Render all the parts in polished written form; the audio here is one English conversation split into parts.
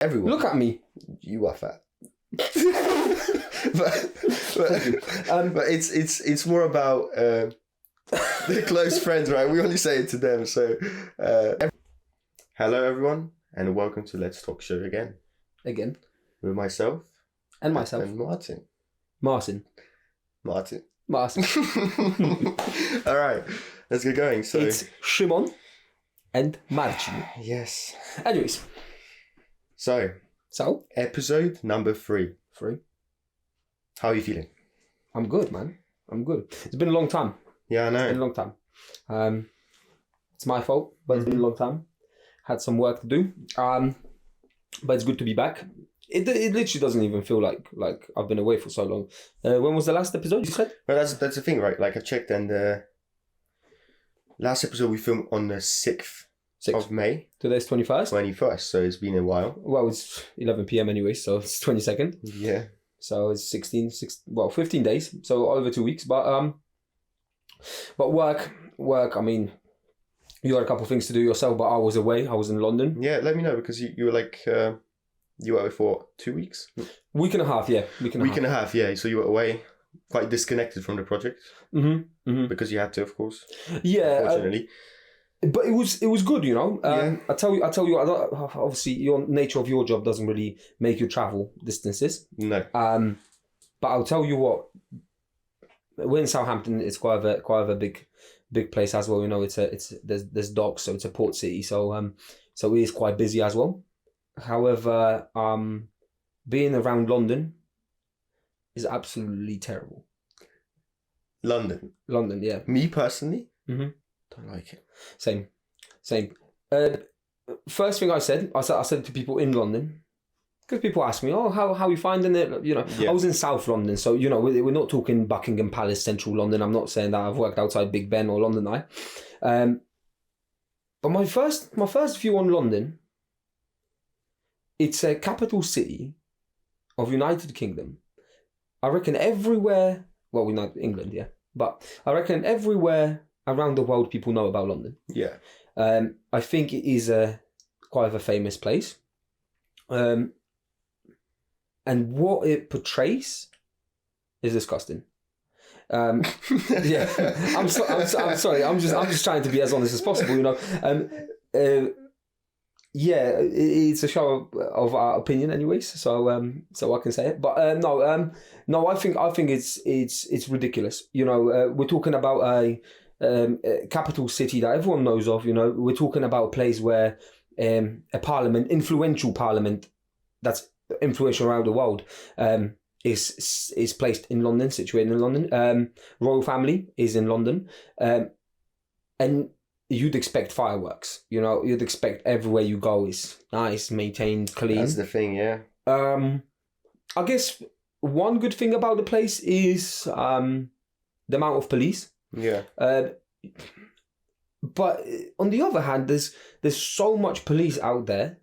everyone. Look at me. You are fat. but it's more about the close friends, right? We only say it to them. So, hello everyone, and welcome to Let's Talk show again. Again. With myself. And myself. And Martin. Martin. All right, let's get going. So it's Szymon and Marcin. Yes. Anyways. So episode number 3. How are you feeling? I'm good, man. I'm good. It's been a long time. Yeah, I know. It's been a long time. It's my fault, but it's been a long time. Had some work to do. But it's good to be back. It literally doesn't even feel like I've been away for so long. When was the last episode you said? Well, that's the thing, right? Like I checked, and the last episode we filmed on the 6th of May. Today's 21st? 21st, so it's been a while. Well, it's 11 p.m. anyway, so it's 22nd. Yeah. So it's 15 days, so over 2 weeks. But work, I mean, you had a couple of things to do yourself, but I was away. I was in London. Yeah, let me know, because you were like... You were away for 2 weeks? Week and a half, yeah. Week and a half, yeah. So you were away, quite disconnected from the project. Mm-hmm. Because you had to, of course. Yeah. Unfortunately. But it was good, you know. Yeah. I tell you, obviously, your nature of your job doesn't really make you travel distances. No. But I'll tell you what. We're in Southampton. It's quite of a big place as well. You know, there's docks, so it's a port city. So it is quite busy as well. However, being around London is absolutely terrible. London, yeah. Me personally, don't like it. Same. First thing I said to people in London, because people ask me, "Oh, how are you finding it?" You know, yeah. I was in South London, so you know we're not talking Buckingham Palace, Central London. I'm not saying that I've worked outside Big Ben or London Eye. But my first view on London. It's a capital city of United Kingdom. I reckon everywhere, well, we know England, yeah, but I reckon everywhere around the world people know about London. Yeah. I think it is quite of a famous place. And what it portrays is disgusting. Yeah, I'm sorry. I'm just trying to be as honest as possible, you know. Yeah, it's a show of our opinion, anyways. So I can say it. But no, I think it's ridiculous. You know, we're talking about a capital city that everyone knows of. You know, we're talking about a place where a influential parliament, that's influential around the world, is placed in London, situated in London. Royal family is in London, and you'd expect fireworks, you know, you'd expect everywhere you go is nice, maintained, clean. That's the thing, yeah. I guess one good thing about the place is the amount of police. Yeah. But on the other hand, there's so much police out there,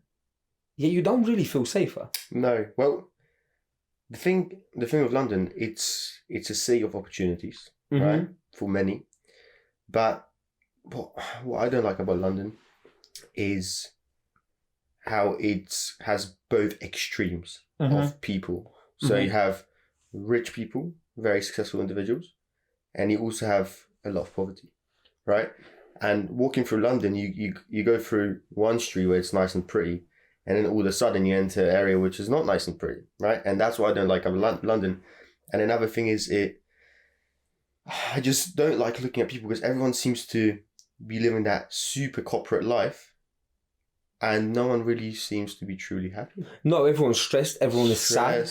yet you don't really feel safer. No. Well, the thing with London, it's a city of opportunities, right? For many. But what I don't like about London is how it has both extremes of people. So you have rich people, very successful individuals, and you also have a lot of poverty, right? And walking through London, you go through one street where it's nice and pretty, and then all of a sudden you enter an area which is not nice and pretty, right? And that's what I don't like about London. And another thing is I just don't like looking at people because everyone seems to be living that super corporate life, and no one really seems to be truly happy. No, everyone's stressed. Everyone is sad.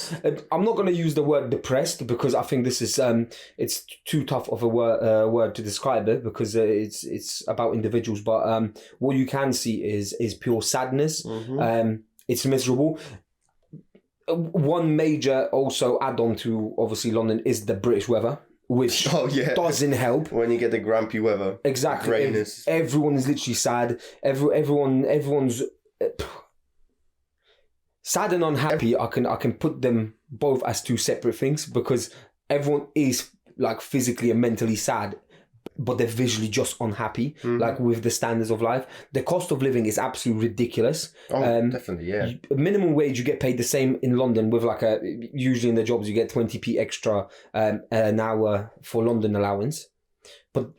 I'm not going to use the word depressed because I think this is it's too tough of a word to describe it, because it's about individuals. But what you can see is pure sadness. It's miserable. One major also add-on to obviously London is the British weather, which doesn't help when you get the grumpy weather. Exactly. Greatness. Everyone is literally sad. Everyone's sad and unhappy. I can put them both as two separate things, because everyone is like physically and mentally sad. but they're visually just unhappy, like with the standards of life. The cost of living is absolutely ridiculous. Oh, definitely, yeah. Minimum wage, you get paid the same in London with usually in the jobs you get 20p extra an hour for London allowance. But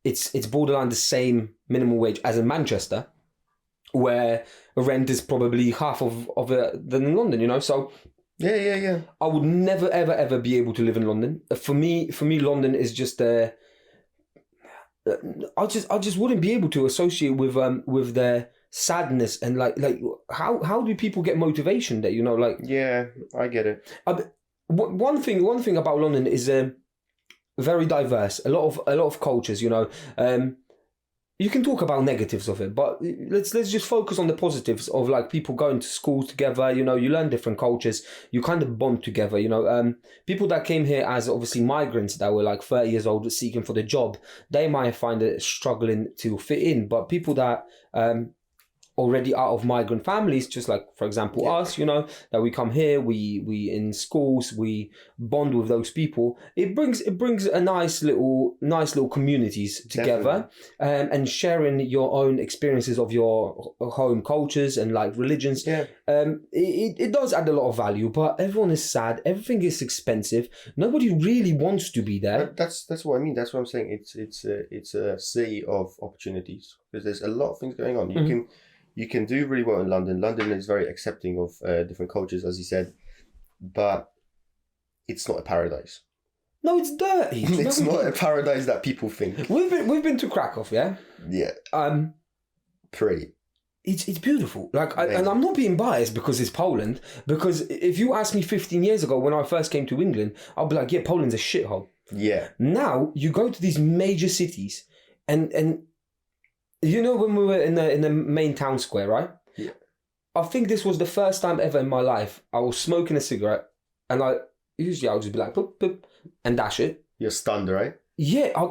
it's borderline the same minimum wage as in Manchester, where rent is probably half of it than in London, So Yeah. I would never, ever be able to live in London. For me, London is just I just wouldn't be able to associate with their sadness and like how do people get motivation there? Yeah, I get it. One thing about London is very diverse. A lot of cultures. You can talk about negatives of it, but let's just focus on the positives of like people going to school together. You learn different cultures. You kind of bond together. People that came here as obviously migrants that were like 30 years old seeking for the job, they might find it struggling to fit in. But people that already out of migrant families, just like for example us, that we come here, we in schools, we bond with those people. It brings a nice little communities together, and sharing your own experiences of your home cultures and like religions. Yeah. It does add a lot of value, but everyone is sad. Everything is expensive. Nobody really wants to be there. That's what I mean. That's what I'm saying. It's a sea of opportunities because there's a lot of things going on. You can do really well in London. London is very accepting of different cultures, as you said, but it's not a paradise. No, it's dirty. It's not a paradise that people think. We've been to Krakow, yeah. Yeah. Pretty. It's beautiful. And I'm not being biased because it's Poland. Because if you asked me 15 years ago when I first came to England, I'll be like, yeah, Poland's a shithole. Yeah. Now you go to these major cities and when we were in the main town square, right? Yeah. I think this was the first time ever in my life I was smoking a cigarette, and usually I'll just be like, boop, boop, and dash it. You're stunned, right? Yeah, I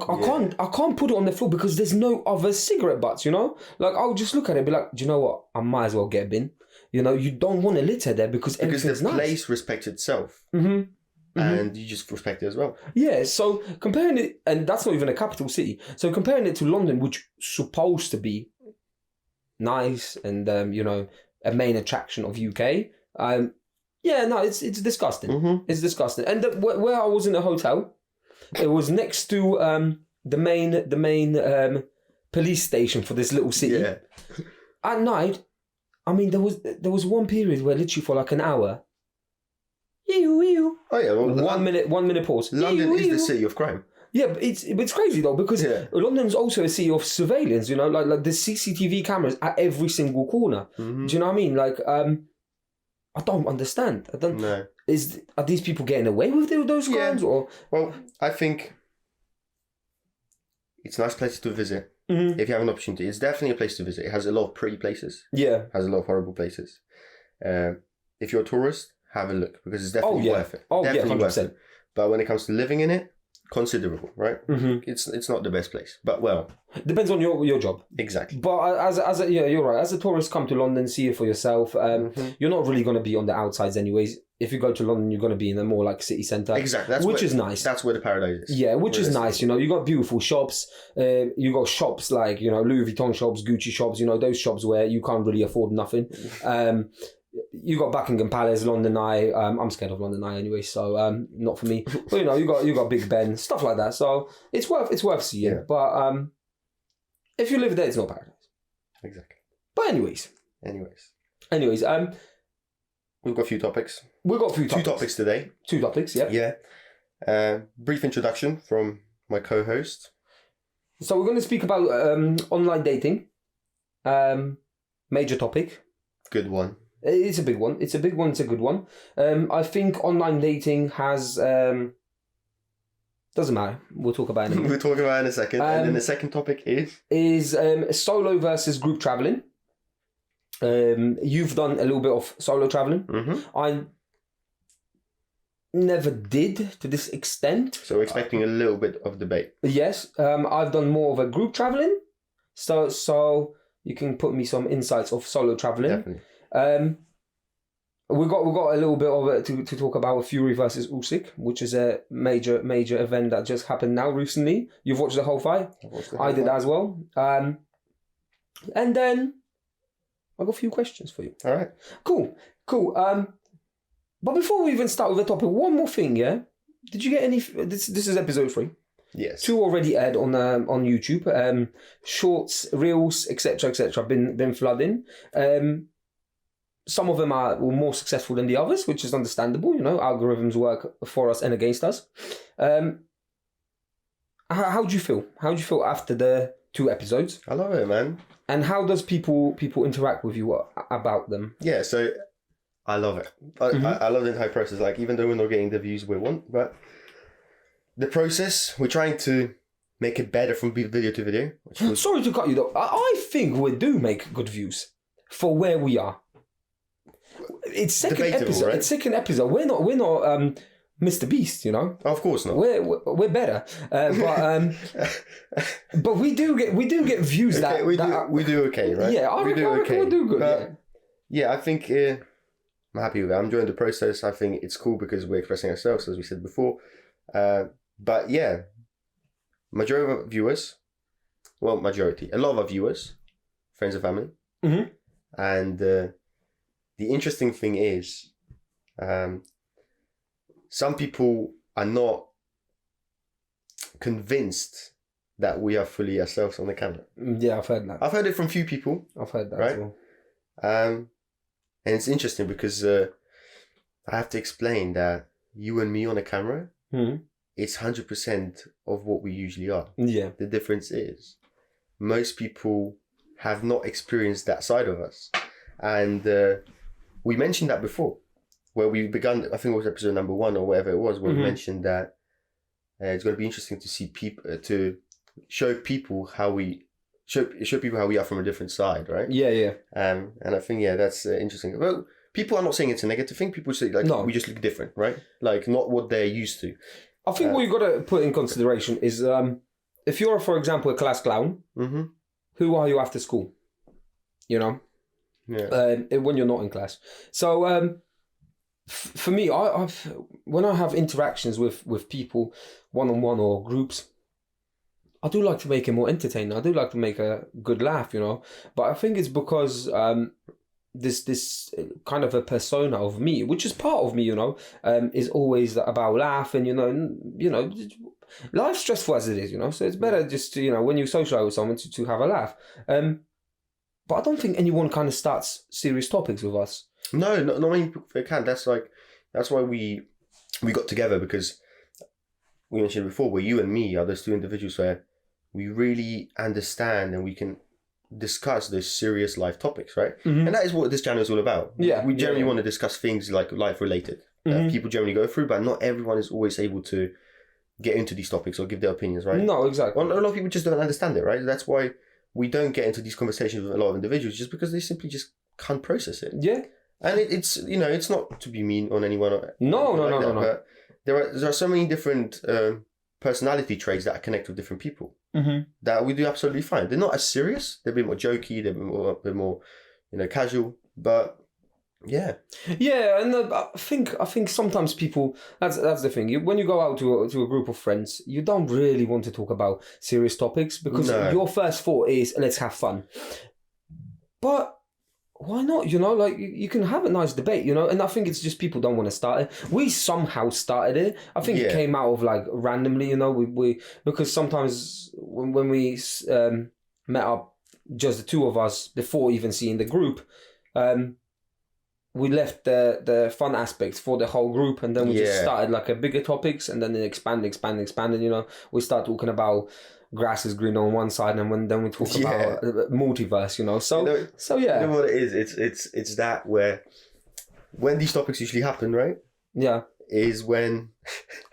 can't put it on the floor because there's no other cigarette butts, I'll just look at it and be like, do you know what? I might as well get a bin. You don't want to litter there because everything's the nice. place respects itself. Mm-hmm. And you just respect it as well. Yeah, so comparing it, and that's not even a capital city, so comparing it to London, which is supposed to be nice and, a main attraction of UK, it's disgusting. Mm-hmm. It's disgusting. And where I was in a hotel, it was next to the main police station for this little city. Yeah. At night, there was one period where literally for like an hour, Oh yeah, well, 1 minute pause. London is the city of crime. Yeah, but it's crazy though because London's also a city of surveillance. Like the CCTV cameras at every single corner. Mm-hmm. Do you know what I mean? Like, I don't understand. No. Are these people getting away with those crimes or? Well, I think it's a nice place to visit if you have an opportunity. It's definitely a place to visit. It has a lot of pretty places. Yeah, it has a lot of horrible places. If you're a tourist, have a look because it's definitely worth it. Definitely 100%. worth it. But when it comes to living in it, considerable, right? Mm-hmm. It's not the best place, but depends on your job. Exactly. But you're right. As a tourist, come to London, see it for yourself. You're not really going to be on the outsides, anyways. If you go to London, you're going to be in a more like city centre. Exactly. Which is nice. That's where the paradise is. Yeah, which is nice. You got beautiful shops. You got shops like Louis Vuitton shops, Gucci shops. Those shops where you can't really afford nothing. You got Buckingham Palace, London Eye. I'm scared of London Eye anyway, so not for me. But you got Big Ben, stuff like that. So it's worth seeing. Yeah. But if you live there, it's not paradise. Exactly. But anyways, we've got a few topics. Two topics today. 2 topics, yeah. Yeah. Brief introduction from my co-host. So we're going to speak about online dating. Major topic. Good one. It's a big one. It's a good one. I think online dating has... doesn't matter. We'll talk about it in a minute. We'll talk about it in a second. And then the second topic is solo versus group travelling. You've done a little bit of solo travelling. Mm-hmm. I never did to this extent. So we're expecting a little bit of debate. Yes. I've done more of a group travelling. So you can put me some insights of solo travelling. Definitely. We got a little bit of it to talk about Fury versus Usyk, which is a major event that just happened now recently. You've watched the whole fight. I did as well. And then I got a few questions for you. All right. Cool. But before we even start with the topic, one more thing. Yeah. Did you get any? This is episode 3. Yes. 2 already aired on YouTube. Shorts, reels, etc. Been flooding. Some of them are more successful than the others, which is understandable. Algorithms work for us and against us. How do you feel? How do you feel after the 2 episodes? I love it, man. And how does people interact with you about them? Yeah, so I love it. I love the entire process. Like, even though we're not getting the views we want, but the process, we're trying to make it better from video to video. Sorry to cut you though. I think we do make good views for where we are. It's second debatable, episode. right? It's second episode. We're not Mr. Beast, Of course not. We're better, but we do get views okay, we do okay, right? Yeah, I reckon we do good. But, yeah, I think I'm happy with it. I'm enjoying the process. I think it's cool because we're expressing ourselves, as we said before. But yeah, a lot of our viewers, friends and family, and the interesting thing is, some people are not convinced that we are fully ourselves on the camera. Yeah, I've heard that. I've heard it from few people. I've heard that right? as well. And it's interesting because I have to explain that you and me on a camera, it's 100% of what we usually are. Yeah. The difference is most people have not experienced that side of us. And we mentioned that before, where we began, I think it was episode number 1 or whatever it was, where we mentioned that it's going to be interesting to see people, to show people how we are from a different side, right? Yeah. And I think, that's interesting. Well, people are not saying it's a negative thing. People say, we just look different, right? Like, not what they're used to. I think what you've got to put in consideration is, if you're, for example, a class clown, who are you after school? Yeah. When you're not in class. So, for me, when I have interactions with people, one-on-one or groups, I do like to make it more entertaining. I do like to make a good laugh, But I think it's because this kind of a persona of me, which is part of me, is always about laughing, life's stressful as it is, So it's better just to, when you socialize with someone to have a laugh. But I don't think anyone kind of starts serious topics with us. No, not many people can. That's why we got together, because we mentioned before, where you and me are those 2 individuals where we really understand and we can discuss those serious life topics, right? And that is what this channel is all about. Yeah, we generally want to discuss things like life related. People generally go through, but not everyone is always able to get into these topics or give their opinions, right? No, exactly. Well, a lot of people just don't understand it, right? That's why we don't get into these conversations with a lot of individuals, just because they simply just can't process it. Yeah. And it's it's not to be mean on anyone. No. But there are so many different personality traits that connect with different people that we do absolutely fine. They're not as serious. They're a bit more jokey. They're a bit more, casual. But yeah. Yeah, and I think sometimes people, that's the thing. When you go out to a group of friends, you don't really want to talk about serious topics because your first thought is, let's have fun. But why not? You can have a nice debate, and I think it's just people don't want to start it. We somehow started it. I think it came out of randomly, we because sometimes when we met up, just the 2 of us, before even seeing the group, we left the fun aspects for the whole group, and then we just started a bigger topics, and then it expanded. We start talking about grass is green on one side, and then we talk about multiverse, So yeah. You know what it is? It's that where when these topics usually happen, right? Yeah. Is when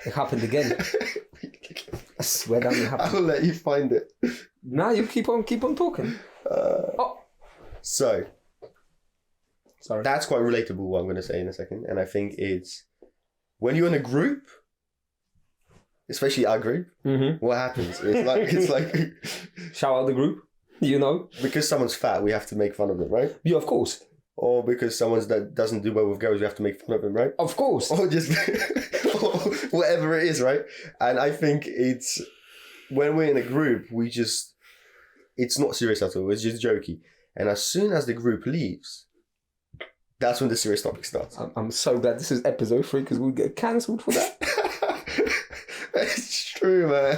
it happened again. I swear that it happened. I'll let you find it. Nah, you keep on talking. So. Sorry. That's quite relatable, what I'm going to say in a second. And I think it's when you're in a group, especially our group, what happens? It's like shout out the group, Because someone's fat, we have to make fun of them, right? Yeah, of course. or because someone that doesn't do well with girls, we have to make fun of him, right? Of course. Or just or whatever it is, right? And I think it's when we're in a group, it's not serious at all. It's just jokey. And as soon as the group leaves, that's when the serious topic starts. I'm so glad this is episode 3 because we'll get cancelled for that. It's true, man.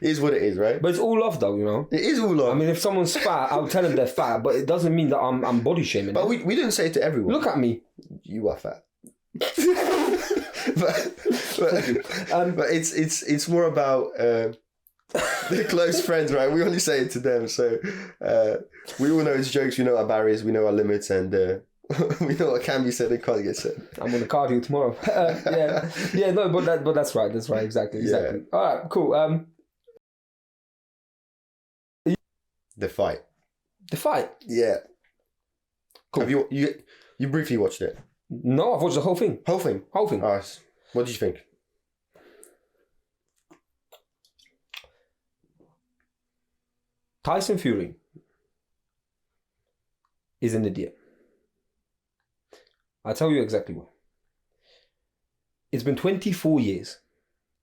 It is what it is, right? But it's all love, though, you know. It is all love. I mean, if someone's fat, I'll tell them they're fat, but it doesn't mean that I'm body shaming. But we don't say it to everyone. Look at me. You are fat. but it's more about the close friends, right? We only say it to them, so we all know it's jokes. We know our barriers, we know our limits, and we know what can be said and can't get said. I'm on the cardio tomorrow. No, but that's right. That's right. Exactly. Yeah. All right, cool. The fight. Yeah. Cool. Have you briefly watched it? No, I've watched the whole thing. Whole thing. Alright. What did you think? Tyson Fury is an idiot. I'll tell you exactly why. It's been 24 years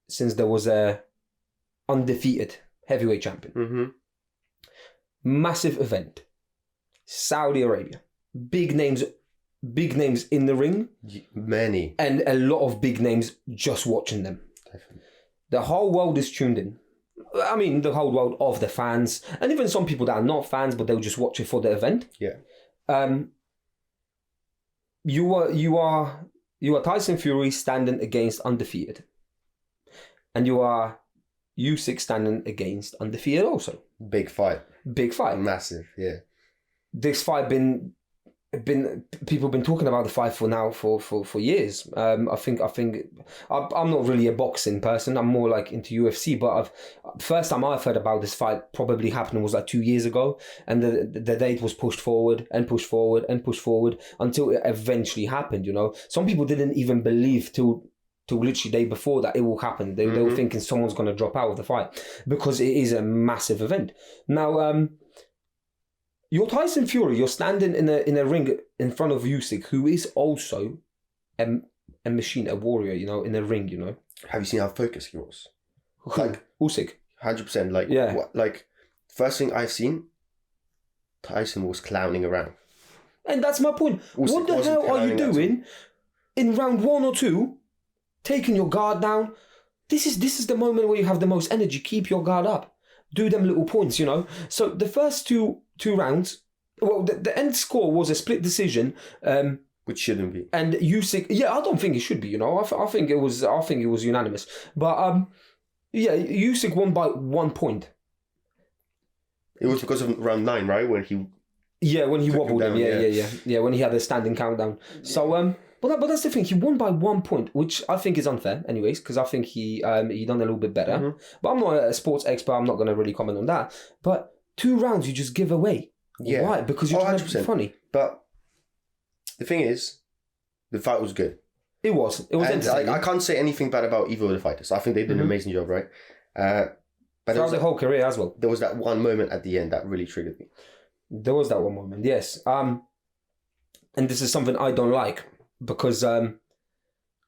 since there was a undefeated heavyweight champion. Mm-hmm. Massive event. Saudi Arabia. Big names in the ring. Many. And a lot of big names just watching them. Definitely. The whole world is tuned in. I mean, the whole world of the fans, and even some people that are not fans, but they'll just watch it for the event. Yeah. You are Tyson Fury standing against undefeated, and you are Usyk standing against undefeated also. Big fight. Massive. Yeah. This fight been people been talking about the fight for years. I think I'm not really a boxing person. I'm more like into UFC. But first time I've heard about this fight probably happened was like 2 years ago, and the date was pushed forward until it eventually happened. You know, some people didn't even believe till literally day before that it will happen. They were thinking someone's going to drop out of the fight because it is a massive event. Now, you're Tyson Fury. You're standing in a ring in front of Usyk, who is also a machine, a warrior. You know, in a ring. You know. Have you seen how focused he was? Like Usyk. 100%. Like yeah. Like first thing I've seen, Tyson was clowning around. And that's my point. Usyk, what the hell are you doing in round 1 or 2? Taking your guard down. This is the moment where you have the most energy. Keep your guard up. Do them little points, you know. So the first two rounds, well, the end score was a split decision, which shouldn't be. And Usyk, yeah, I don't think it should be. You know, I think it was unanimous. But yeah, Usyk won by 1 point. It was because of round 9, right? When he wobbled him. Yeah. When he had a standing countdown. So But that's the thing. He won by 1 point, which I think is unfair, anyways, because I think he done a little bit better. Mm-hmm. But I'm not a sports expert. I'm not going to really comment on that. But 2 rounds you just give away. Yeah. Why? Because you're trying to be funny. But the thing is, the fight was good. It was entertaining. I can't say anything bad about either of the fighters. I think they did an amazing job, right? But throughout the whole career as well. There was that one moment at the end that really triggered me. There was that one moment, yes. And this is something I don't like. Because I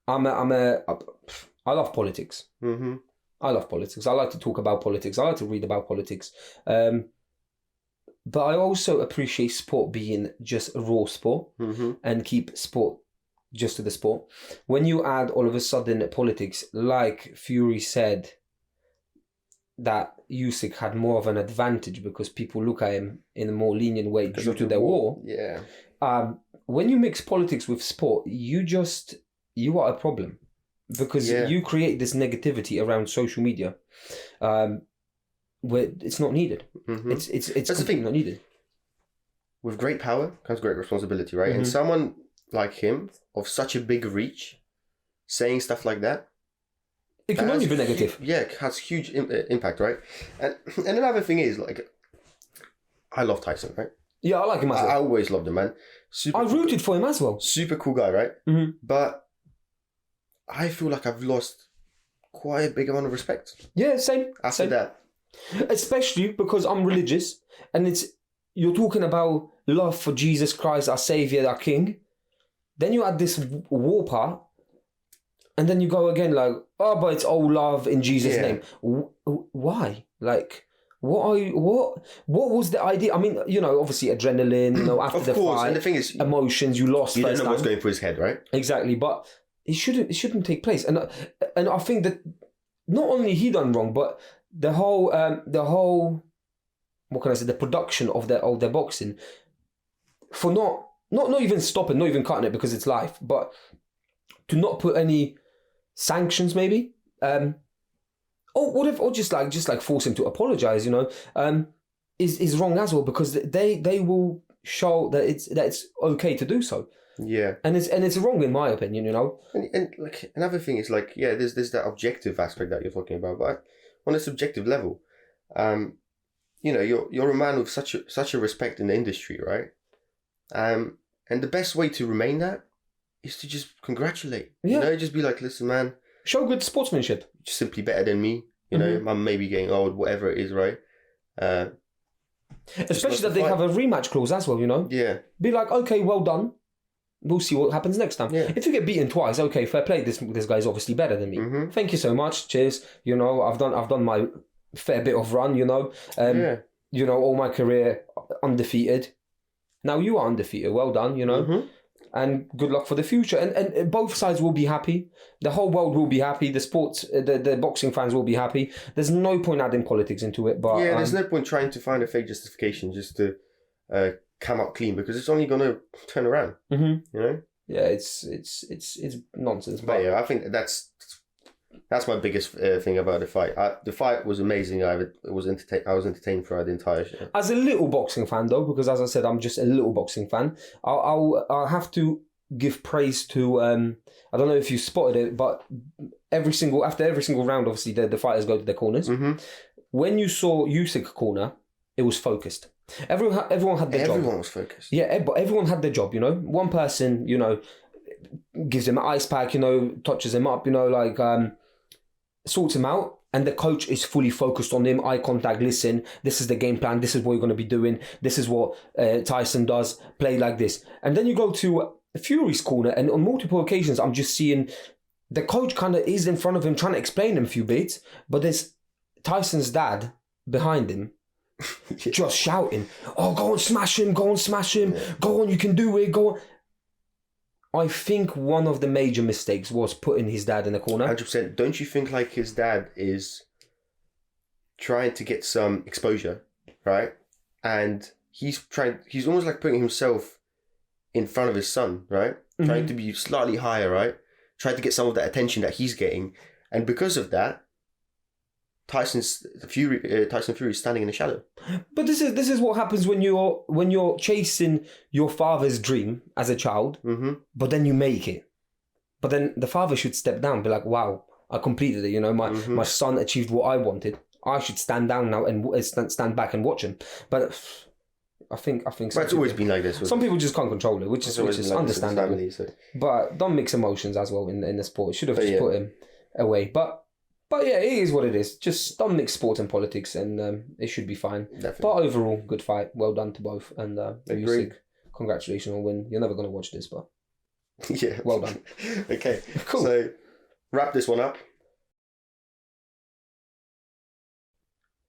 love politics. Mm-hmm. I love politics. I like to talk about politics. I like to read about politics. But I also appreciate sport being just a raw sport and keep sport just to the sport. When you add all of a sudden politics, like Fury said, that Usyk had more of an advantage because people look at him in a more lenient way due to their war. Yeah. When you mix politics with sport, you are a problem because you create this negativity around social media, where it's not needed. Mm-hmm. It's that's the thing, not needed. With great power comes great responsibility, right? Mm-hmm. And someone like him of such a big reach, saying stuff like that, it can only be negative. It has huge impact, right? And another thing is, like, I love Tyson, right? Yeah, I like him as well. I always loved him, man. I rooted for him as well. Super cool guy, right? Mm-hmm. But I feel like I've lost quite a big amount of respect. Yeah, same. After that. Especially because I'm religious, and it's you're talking about love for Jesus Christ, our Savior, our King. Then you add this war part, and then you go again like, oh, but it's all love in Jesus' name. Why? Like, what was the idea? I mean, obviously adrenaline, after the fight, and the thing is, emotions, you lost. You don't know what's going through his head, right? Exactly, but it shouldn't take place. And I think that not only he done wrong, but the whole what can I say, the production of their boxing, for not even stopping, not even cutting it because it's live, but to not put any sanctions maybe, or just like force him to apologize, is wrong as well, because they will show that it's okay to do so. Yeah, and it's wrong in my opinion, And like another thing is like, there's that objective aspect that you're talking about, but on a subjective level, you're a man with such a respect in the industry, right? And the best way to remain that is to just congratulate. Just be like, listen, man, show good sportsmanship. Just simply better than me. I'm maybe getting old, whatever it is, right? Especially that they have a rematch clause as well, Yeah. Be like, okay, well done. We'll see what happens next time. Yeah. If you get beaten twice, okay, fair play. This guy's obviously better than me. Mm-hmm. Thank you so much. Cheers. I've done my fair bit of run. All my career undefeated. Now you are undefeated. Well done. Mm-hmm. And good luck for the future. And both sides will be happy. The whole world will be happy. The sports, the boxing fans will be happy. There's no point adding politics into it. But there's no point trying to find a fake justification just to come out clean, because it's only going to turn around. Mm-hmm. Yeah, it's nonsense. But I think that's my biggest thing about the fight. The fight was amazing. I was entertained throughout the entire show. As a little boxing fan, though, because as I said, I'm just a little boxing fan. I'll have to give praise to. I don't know if you spotted it, but after every single round, obviously the fighters go to their corners. Mm-hmm. When you saw Usyk corner, it was focused. Everyone had their job. Everyone was focused. Yeah, but everyone had their job. One person, gives him an ice pack. Touches him up. Sorts him out, and the coach is fully focused on him. Eye contact. Listen, this is the game plan. This is what you're going to be doing. This is what Tyson does. Play like this. And then you go to Fury's corner, and on multiple occasions, I'm just seeing the coach kind of is in front of him trying to explain him a few bits, but there's Tyson's dad behind him. Just shouting, oh, go on, smash him, go on, you can do it, go on. I think one of the major mistakes was putting his dad in the corner. 100%. Don't you think like his dad is trying to get some exposure, right? And he's almost like putting himself in front of his son, right? Mm-hmm. Trying to be slightly higher, right? Trying to get some of that attention that he's getting. And because of that, Tyson Fury is standing in the shadow. But this is what happens when you're chasing your father's dream as a child, mm-hmm. but then you make it. But then the father should step down, be like, "Wow, I completed it. My son achieved what I wanted. I should stand down now and stand back and watch him." But I think. But it's always been like this. Some people just can't control it, which is like understandable. Family, so. But don't mix emotions as well in the sport. Should have just put him away. But yeah, it is what it is. Just don't mix sport and politics, and it should be fine. Definitely. But overall, good fight. Well done to both. And Usyk, congratulations on win. You're never going to watch this, but yeah, well done. Okay, cool. So wrap this one up.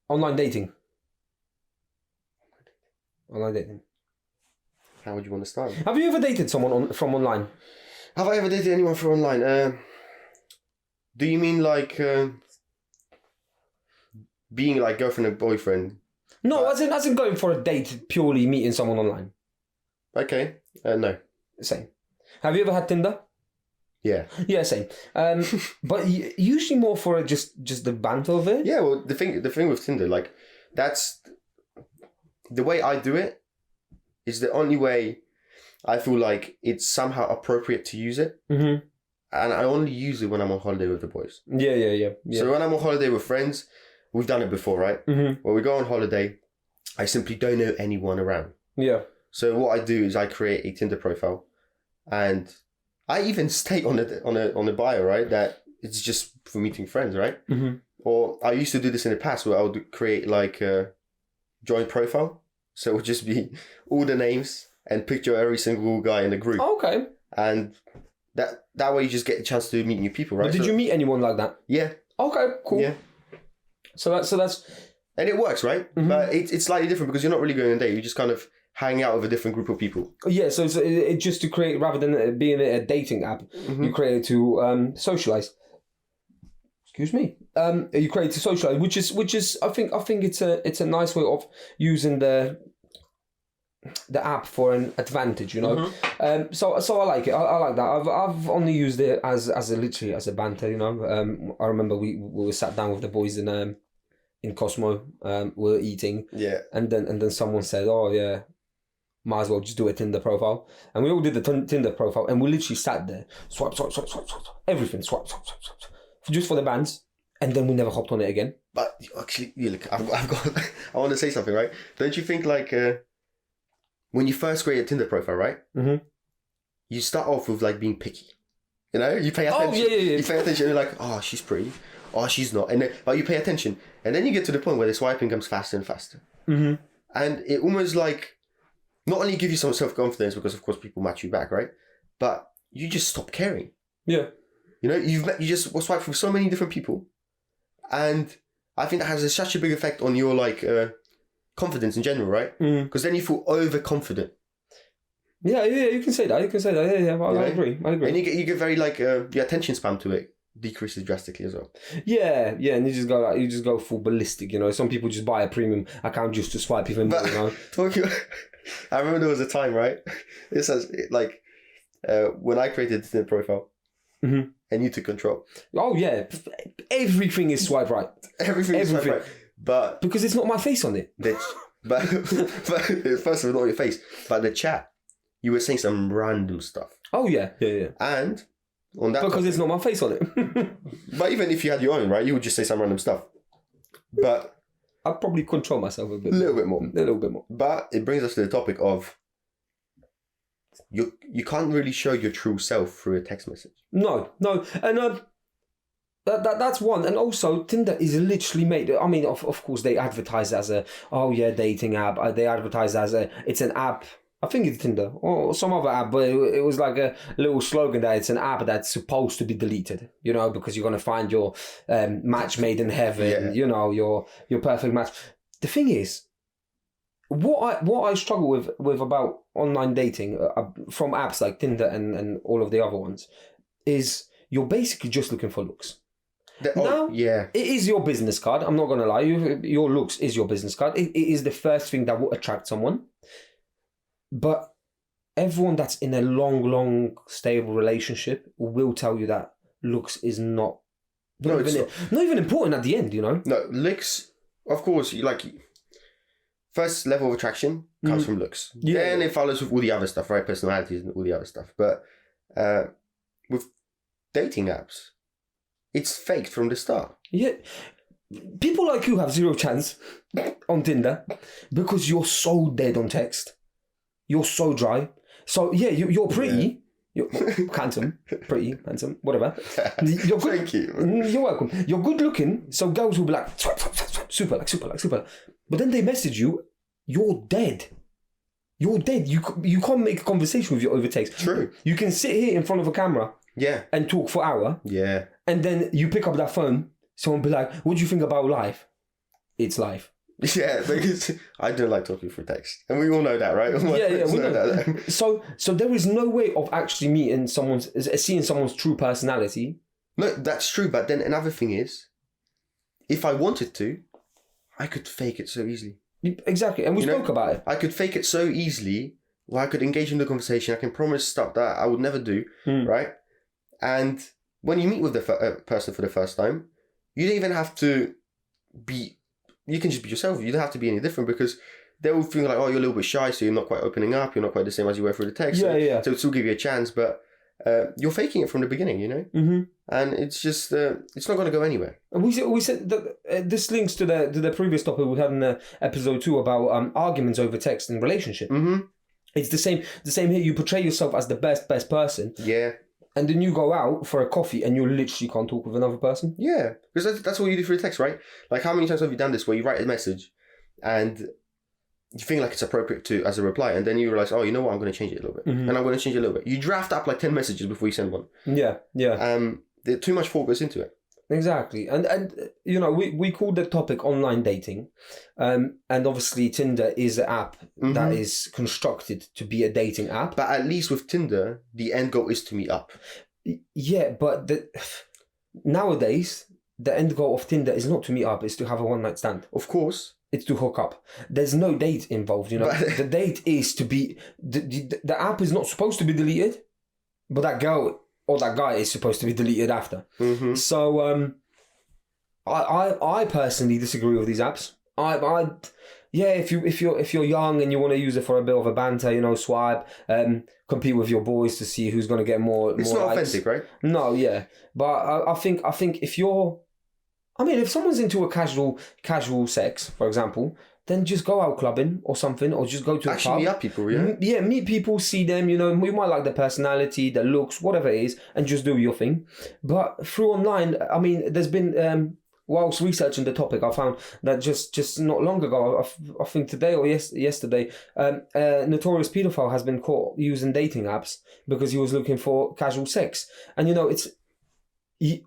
Online dating. How would you want to start? Have you ever dated someone from online? Have I ever dated anyone from online? Do you mean like being like girlfriend and boyfriend? No, as in going for a date, purely meeting someone online. Okay, no. Same. Have you ever had Tinder? Yeah. Yeah, same. But usually more for just the banter of it. Yeah, well, the thing with Tinder, like, that's the way I do it. Is the only way I feel like it's somehow appropriate to use it. Mm-hmm. And I only use it when I'm on holiday with the boys. Yeah. So when I'm on holiday with friends, we've done it before, right? Mm-hmm. When we go on holiday, I simply don't know anyone around. Yeah. So what I do is I create a Tinder profile, and I even state on the bio, right, that it's just for meeting friends, right? Mm-hmm. Or I used to do this in the past where I would create like a joint profile, So it would just be all the names and picture every single guy in the group. Oh, okay. And that way you just get a chance to meet new people, right? But did you meet anyone like that? Yeah. Okay, cool. Yeah. So that's... And it works, right? Mm-hmm. But it's slightly different because you're not really going on a date. You just kind of hang out with a different group of people. Yeah, so it's just to create, rather than being a dating app, you create it to socialize. Excuse me. You create it to socialize, which is I think it's a nice way of using the app for an advantage, you know. So I like it. I like that. I've only used it as literally as a banter, you know. I remember we were sat down with the boys in Cosmo. We were eating. Yeah. And then someone said, "Oh yeah, might as well just do a Tinder profile." And we all did the Tinder profile, and we literally sat there, swipe, everything, swipe, just for the bands, and then we never hopped on it again. But actually, look, I've got. I want to say something, right? Don't you think like when you first create a Tinder profile, right? Mm-hmm. You start off with like being picky. You know, you pay attention. Oh, yeah. You pay attention. You're like, oh, she's pretty. Oh, she's not. And then, like, you pay attention, and then you get to the point where the swiping comes faster and faster. Mm-hmm. And it almost like not only give you some self-confidence because of course people match you back, right? But you just stop caring. Yeah. You know, you just swipe through so many different people, and I think that has such a big effect on your like confidence in general, right? Because then you feel overconfident. Yeah, you can say that. Yeah, I agree. And you get very like the attention span to it decreases drastically as well. Yeah, and you just go full ballistic. You know, some people just buy a premium account just to swipe even more. You know, I remember there was a time, right? This is like when I created the profile, and you took control. Oh yeah, everything is swipe right. Everything is swipe right, but because it's not my face on it. But first of all, not your face, but the chat. You were saying some random stuff. Oh yeah. And on that because it's not my face on it. But even if you had your own, right, you would just say some random stuff. But I'd probably control myself a little bit more. But it brings us to the topic of you can't really show your true self through a text message. No, and that's one. And also Tinder is literally made. I mean, of course they advertise as a dating app. They advertise as it's an app. I think it's Tinder or some other app, but it was like a little slogan that it's an app that's supposed to be deleted, you know, because you're going to find your match made in heaven, you know, your perfect match. The thing is, what I struggle with about online dating from apps like Tinder and all of the other ones is you're basically just looking for looks. It is your business card. I'm not going to lie. Your looks is your business card. It is the first thing that will attract someone. But everyone that's in a long, stable relationship will tell you that looks is not even important at the end, you know? No, looks, of course, like, first level of attraction comes from looks. Yeah. Then it follows with all the other stuff, right? Personalities and all the other stuff. But with dating apps, it's faked from the start. Yeah. People like you have zero chance on Tinder because you're so dead on text. You're so dry. So yeah, you're pretty. Yeah. You're handsome, pretty, handsome, whatever. You're good. Thank you. You're welcome. You're good looking. So girls will be like, super. But then they message you, you're dead. You're dead. You can't make a conversation with you over text. True. You can sit here in front of a camera. Yeah. And talk for an hour. Yeah. And then you pick up that phone. Someone be like, what do you think about life? It's life. Yeah, because I don't like talking through text, and we all know that, right? Yeah, we know that. So there is no way of actually seeing someone's true personality. No, that's true. But then another thing is, if I wanted to, I could fake it so easily. Exactly, and we spoke about it. I could fake it so easily. Well, I could engage in the conversation. I can promise stuff that I would never do, right? And when you meet with the person for the first time, you don't even have to be. You can just be yourself. You don't have to be any different because they will feel like, oh, you're a little bit shy, so you're not quite opening up. You're not quite the same as you were through the text. So it'll still give you a chance, but you're faking it from the beginning, you know? Mm-hmm. And it's just, it's not going to go anywhere. We said that this links to the previous topic we had in episode 2 about arguments over text in relationship. Mm-hmm. It's the same here. You portray yourself as the best person. Yeah. And then you go out for a coffee and you literally can't talk with another person. Yeah, because that's what you do through text, right? Like, how many times have you done this where you write a message and you think like it's appropriate to as a reply, and then you realize, oh, you know what, I'm going to change it a little bit, and I'm going to change it a little bit. You draft up like 10 messages before you send one. Yeah. There's too much thought goes into it. Exactly, and you know, we call the topic online dating, and obviously Tinder is an app that is constructed to be a dating app. But at least with Tinder, the end goal is to meet up. Yeah, but nowadays the end goal of Tinder is not to meet up; it's to have a one night stand. Of course, it's to hook up. There's no date involved. You know, the date is to be the app is not supposed to be deleted, but that girl or that guy is supposed to be deleted after. So I personally disagree with these apps. If you're young and you want to use it for a bit of a banter, you know, swipe, compete with your boys to see who's going to get more. It's more not likes. authentic, right? No, yeah, but I think if you're, if someone's into a casual sex, for example, then just go out clubbing or something, or just go to a pub. Meet up people, yeah? Yeah, meet people, see them, you know, you might like their personality, their looks, whatever it is, and just do your thing. But through online, there's been, whilst researching the topic, I found that just not long ago, I think today or yesterday, a notorious paedophile has been caught using dating apps because he was looking for casual sex. And, you know,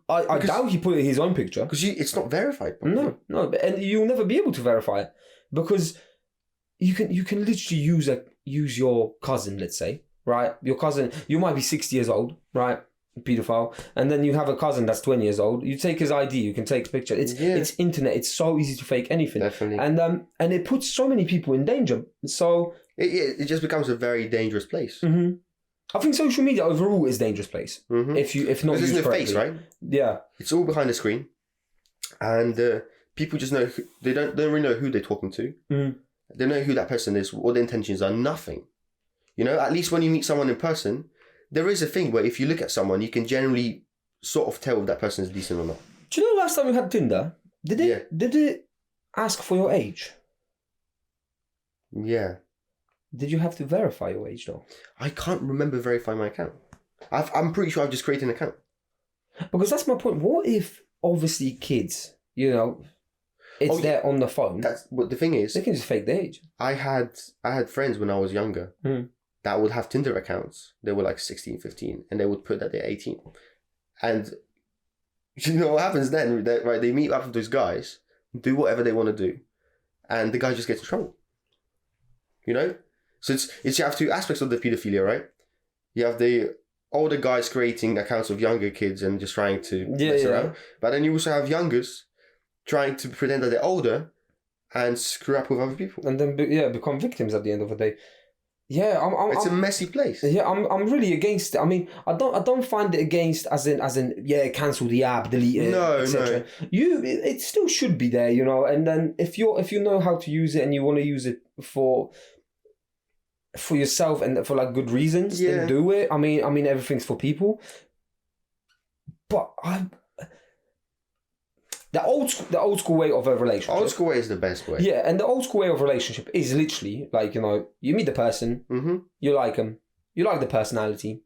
I doubt he put his own picture. Because it's not verified properly. No, and you'll never be able to verify it. Because you can literally use your cousin, let's say, right? Your cousin, you might be 60 years old, right? Paedophile, and then you have a cousin that's 20 years old. You take his ID, you can take a picture. It's internet. It's so easy to fake anything. Definitely. And it puts so many people in danger. So it just becomes a very dangerous place. I think social media overall is a dangerous place. If not used correctly. Face, right? Yeah, it's all behind the screen, and people just know they don't really know who they're talking to. They know who that person is, what their intentions are. Nothing. You know, at least when you meet someone in person, there is a thing where if you look at someone, you can generally sort of tell if that person is decent or not. Do you know last time we had Tinder? Did it ask for your age? Yeah. Did you have to verify your age though? I can't remember verifying my account. I'm pretty sure I've just created an account. Because that's my point. What if obviously kids, you know, it's there on the phone. That's what the thing is. They can just fake their age. I had friends when I was younger that would have Tinder accounts. They were like 16, 15, and they would put that they're 18. And you know what happens then? They meet up with those guys, do whatever they want to do, and the guy just gets in trouble. You know? So it's you have two aspects of the pedophilia, right? You have the older guys creating accounts of younger kids and just trying to mess around. But then you also have youngers trying to pretend that they're older and screw up with other people. And then become victims at the end of the day. Yeah, it's a messy place. Yeah, I'm really against it. I mean, I don't find it against as in cancel the app, delete it, etc. It still should be there, you know. And then if you know how to use it and you want to use it for yourself and for like good reasons, then do it. I mean everything's for people. But the old school way of a relationship. Old school way is the best way. Yeah, and the old school way of a relationship is literally like, you know, you meet the person, you like them, you like the personality.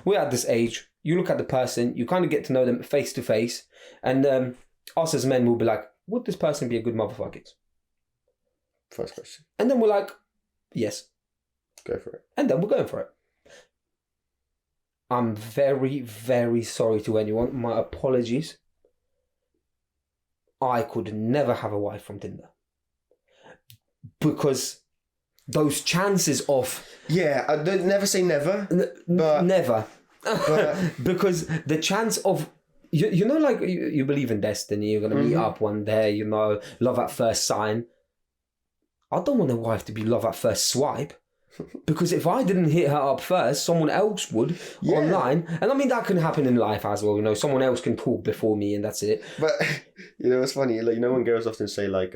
We're at this age. You look at the person, you kind of get to know them face to face, and us as men will be like, would this person be a good mother for our kids? First question. And then we're like, yes. Go for it. And then we're going for it. I'm very, very sorry to anyone. My apologies. I could never have a wife from Tinder. Because those chances of... Yeah, I don't never say never. But never. Because the chance of... You know, like, you believe in destiny, you're going to meet up one day, you know, love at first sign. I don't want a wife to be love at first swipe. Because if I didn't hit her up first, someone else would online. And I mean, that can happen in life as well. You know, someone else can talk before me and that's it. But, you know, it's funny. Like, you know, when girls often say, like,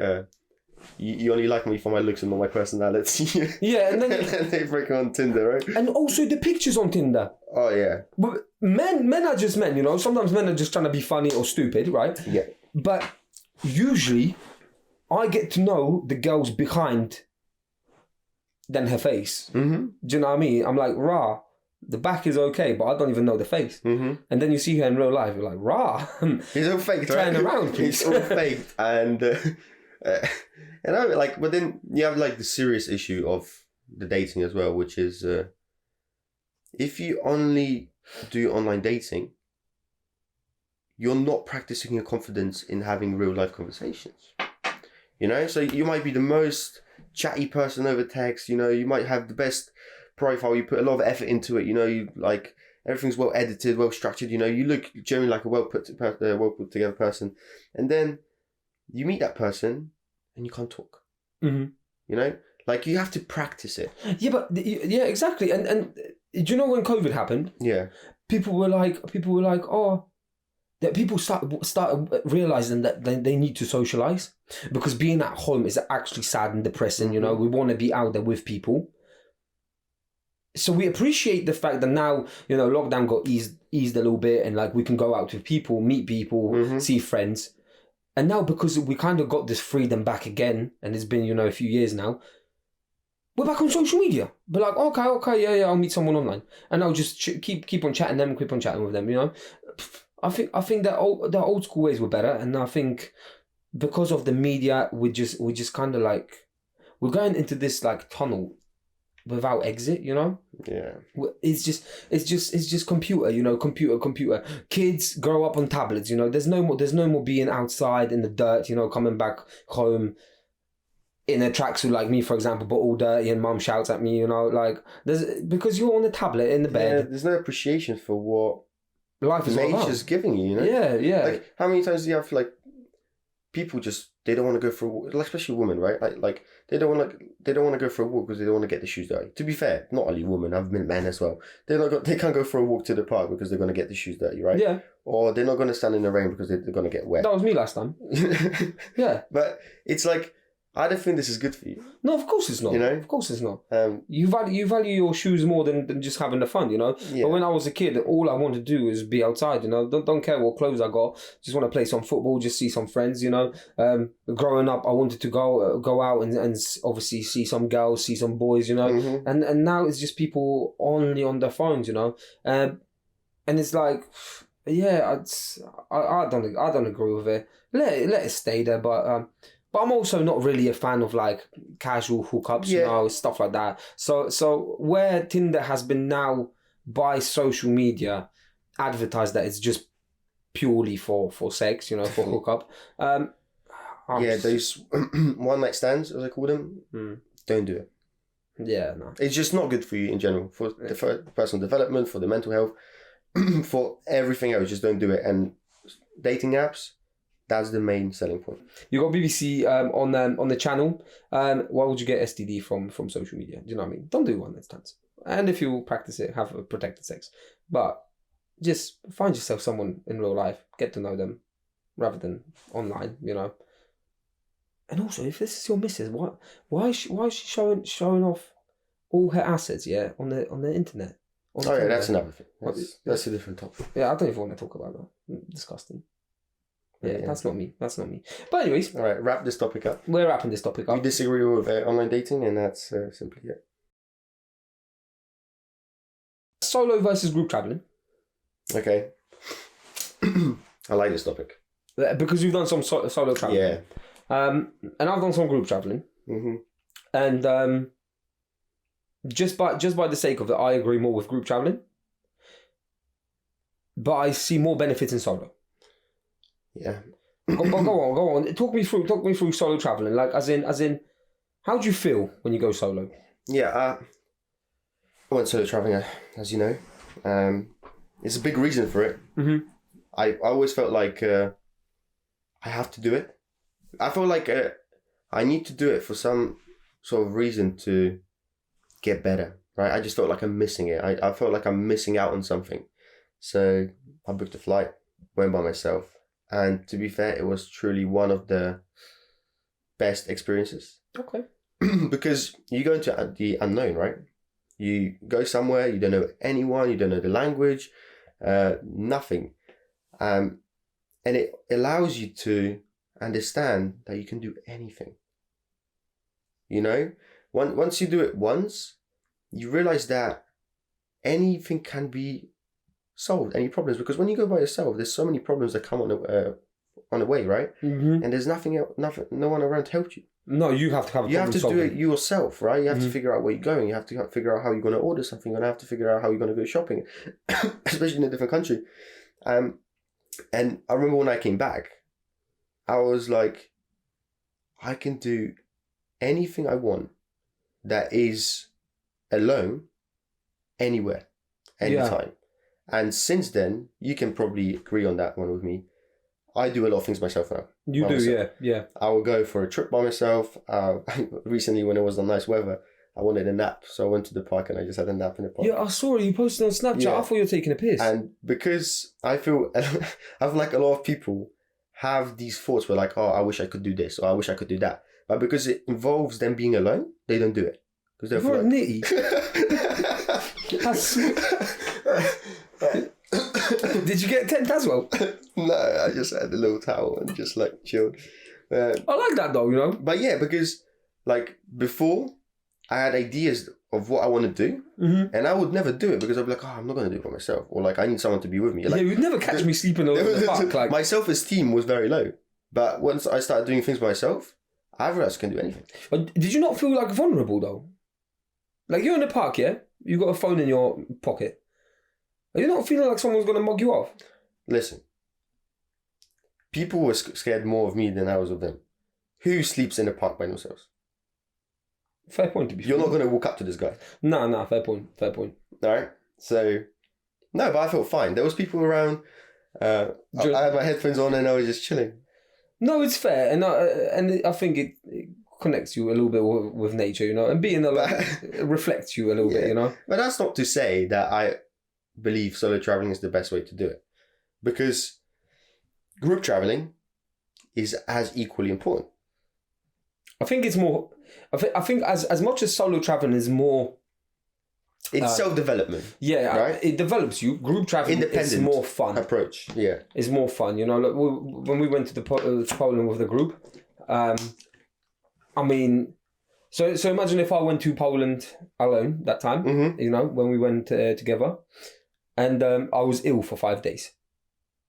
you only like me for my looks and not my personality. Yeah, and then... and then they break on Tinder, right? And also the pictures on Tinder. Oh, yeah. But men are just men, you know. Sometimes men are just trying to be funny or stupid, right? Yeah. But usually, I get to know the girls behind... than her face. Do you know what I mean? I'm like, rah, the back is okay, but I don't even know the face. And then you see her in real life, you're like, rah. It's all faked, Turn around, please. It's all faked. And And I like, but then you have like the serious issue of the dating as well, which is if you only do online dating, you're not practicing your confidence in having real life conversations. You know, so you might be the most chatty person over text. You know, you might have the best profile. You put a lot of effort into it. You know, you like everything's well edited, well structured. You know, you look generally like a well put together person, and then you meet that person and you can't talk. Mm-hmm. You know, like you have to practice it. Yeah, but yeah, exactly. And do you know when COVID happened? Yeah. People were like, oh, that people started realizing that they need to socialize, because being at home is actually sad and depressing. Mm-hmm. You know, we want to be out there with people. So we appreciate the fact that now, you know, lockdown got eased a little bit, and like we can go out with people, meet people, see friends. And now, because we kind of got this freedom back again, and it's been, you know, a few years now, we're back on social media. We're like, okay, yeah, I'll meet someone online, and I'll just keep on chatting them, keep on chatting with them. You know, I think that the old school ways were better, and I think because of the media, we just kind of like we're going into this like tunnel without exit. You know, yeah, it's just computer. You know, computer. Kids grow up on tablets. You know, there's no more being outside in the dirt. You know, coming back home in a tracksuit like me, for example, but all dirty, and mum shouts at me, you know, like because you're on the tablet in the bed. Yeah, there's no appreciation for what life is nature's giving you, you know? Yeah. Like how many times do you have like people they don't want to go for a walk, like, especially women, right? Like they don't want to go for a walk because they don't want to get the shoes dirty. To be fair, not only women, I've been men as well. They can't go for a walk to the park because they're going to get the shoes dirty, right? Yeah. Or they're not going to stand in the rain because they're going to get wet. That was me last time. Yeah. But it's like, I don't think this is good for you. No, of course it's not. You know? Of course it's not. You value your shoes more than just having the fun, you know? Yeah. But when I was a kid, all I wanted to do is be outside, you know? Don't care what clothes I got. Just want to play some football, just see some friends, you know? Growing up, I wanted to go out and obviously see some girls, see some boys, you know? Mm-hmm. And now it's just people only on their phones, you know? And it's like, yeah, I don't agree with it. Let it stay there, but I'm also not really a fan of like casual hookups, you know, stuff like that. So where Tinder has been now by social media advertised that it's just purely for sex, you know, for hookup. Those one night stands, as I call them, don't do it. Yeah, no. It's just not good for you in general, for personal development, for the mental health, for everything else. Just don't do it. And dating apps, that's the main selling point. You got BBC on the channel. Why would you get STD from social media? Do you know what I mean? Don't do one night stands. And if you practice it, have a protected sex. But just find yourself someone in real life. Get to know them rather than online, you know. And also, if this is your missus, why is she showing off all her assets, on the internet? That's another thing. That's a different topic. Yeah, I don't even want to talk about that. Disgusting. Yeah, that's not me. But anyways. All right, wrap this topic up. We're wrapping this topic up. We disagree with online dating, and that's simply it. Solo versus group traveling. Okay. I like this topic. Because you've done some solo traveling. Yeah. And I've done some group traveling. Mm-hmm. And just by the sake of it, I agree more with group traveling. But I see more benefits in solo. Yeah. Go on. Talk me through solo traveling. Like as in, how do you feel when you go solo? Yeah, I went solo traveling, as you know. It's a big reason for it. Mm-hmm. I always felt like I have to do it. I feel like I need to do it for some sort of reason to get better, right? I just felt like I'm missing it. I felt like I'm missing out on something. So I booked a flight, went by myself. And to be fair, it was truly one of the best experiences. Okay. Because you go into the unknown, right? You go somewhere, you don't know anyone, you don't know the language, nothing. And it allows you to understand that you can do anything. You know? Once you do it once, you realize that anything can be solved, any problems, because when you go by yourself, there's so many problems that come on the way, right? Mm-hmm. And there's no one around to help you. No, you have to have. You have to do it yourself, right? You have Mm-hmm. to figure out where you're going. You have to figure out how you're going to order something. You're going to have to figure out how you're going to go shopping, especially in a different country. And I remember when I came back, I was like, I can do anything I want that is alone, anywhere, anytime. Yeah. And since then, you can probably agree on that one with me. I do a lot of things myself now. You do, myself. Yeah. I will go for a trip by myself. Recently, when it was the nice weather, I wanted a nap. So I went to the park and I just had a nap in the park. Yeah, I saw it. You posted on Snapchat. Yeah. I thought you were taking a piss. And because I feel, I feel like a lot of people have these thoughts where like, oh, I wish I could do this or I wish I could do that. But because it involves them being alone, they don't do it. Because you're a nitty. Did you get a tent as well? No, I just had a little towel and just like chilled. I like that though, you know. But yeah, because like before, I had ideas of what I want to do, and I would never do it because I'd be like, oh, I'm not going to do it by myself, or like I need someone to be with me. Like, yeah, you'd never catch me sleeping alone in the park. Like my self-esteem was very low, but once I started doing things by myself, I realized I can do anything. Did you not feel like vulnerable though? Like you're in the park, yeah, you got a phone in your pocket. Are you not feeling like someone's going to mug you off? Listen, people were scared more of me than I was of them. Who sleeps in a park by themselves? Fair point to be You're not going to walk up to this guy. No, fair point. All right? So, no, but I felt fine. There was people around. I had my headphones on and I was just chilling. No, it's fair. And I think it connects you a little bit with nature, you know, and being alone reflects you a little bit, you know. But that's not to say that I believe solo traveling is the best way to do it, because group traveling is as equally important. I think it's more. I think as much as solo traveling is more. It's self-development. Yeah, right? It develops you. Group traveling is more fun. Approach, yeah. It's more fun, you know. Like when we went to Poland with the group, I mean. So imagine if I went to Poland alone that time, you know, when we went together, and I was ill for 5 days.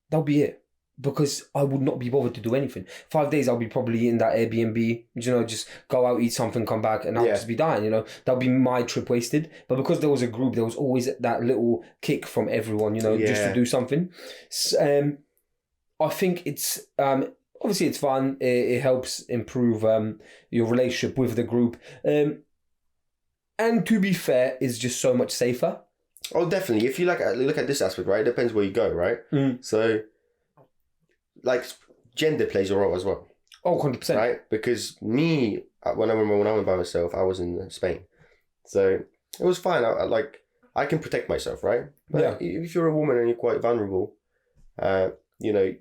That'll be it. Because I would not be bothered to do anything. 5 days I'll be probably in that Airbnb, you know, just go out, eat something, come back, and I'll just be dying, you know. That'll be my trip wasted. But because there was a group, there was always that little kick from everyone, you know, just to do something. I think it's... obviously, it's fun. It helps improve your relationship with the group. And to be fair, it's just so much safer. Oh, definitely. If you look at this aspect, right? It depends where you go, right? So, like, gender plays a role as well. Oh, 100%. Right? Because me, when I went by myself, I was in Spain. So, it was fine. I can protect myself, right? But if you're a woman and you're quite vulnerable, you know,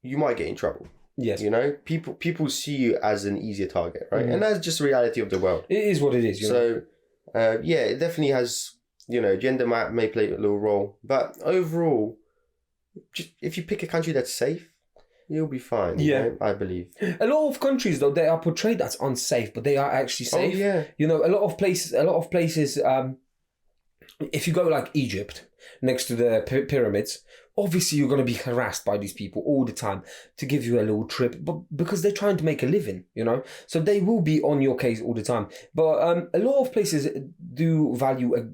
you might get in trouble. Yes. You know, people see you as an easier target, right? And that's just the reality of the world. It is what it is. You know? It definitely has, you know, gender may play a little role. But overall, just if you pick a country that's safe, you'll be fine. You know, I believe. A lot of countries, though, they are portrayed as unsafe, but they are actually safe. Oh, yeah. You know, a lot of places, if you go like Egypt, next to the pyramids, obviously you're going to be harassed by these people all the time to give you a little trip, but because they're trying to make a living, you know, so they will be on your case all the time. But a lot of places do value a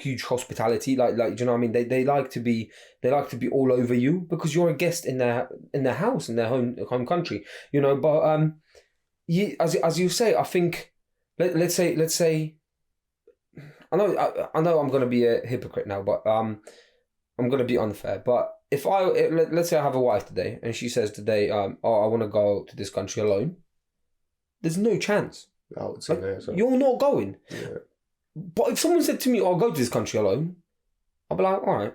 huge hospitality, like you know what I mean. They like to be all over you because you're a guest in their house, in their home country, you know. But as you say, I think let's say. I know I'm going to be a hypocrite now, but I'm going to be unfair. But if let's say I have a wife today and she says today, I want to go to this country alone, there's no chance. I would say no. So. You're not going. Yeah. But if someone said to me, I'll go to this country alone, I'll be like, all right,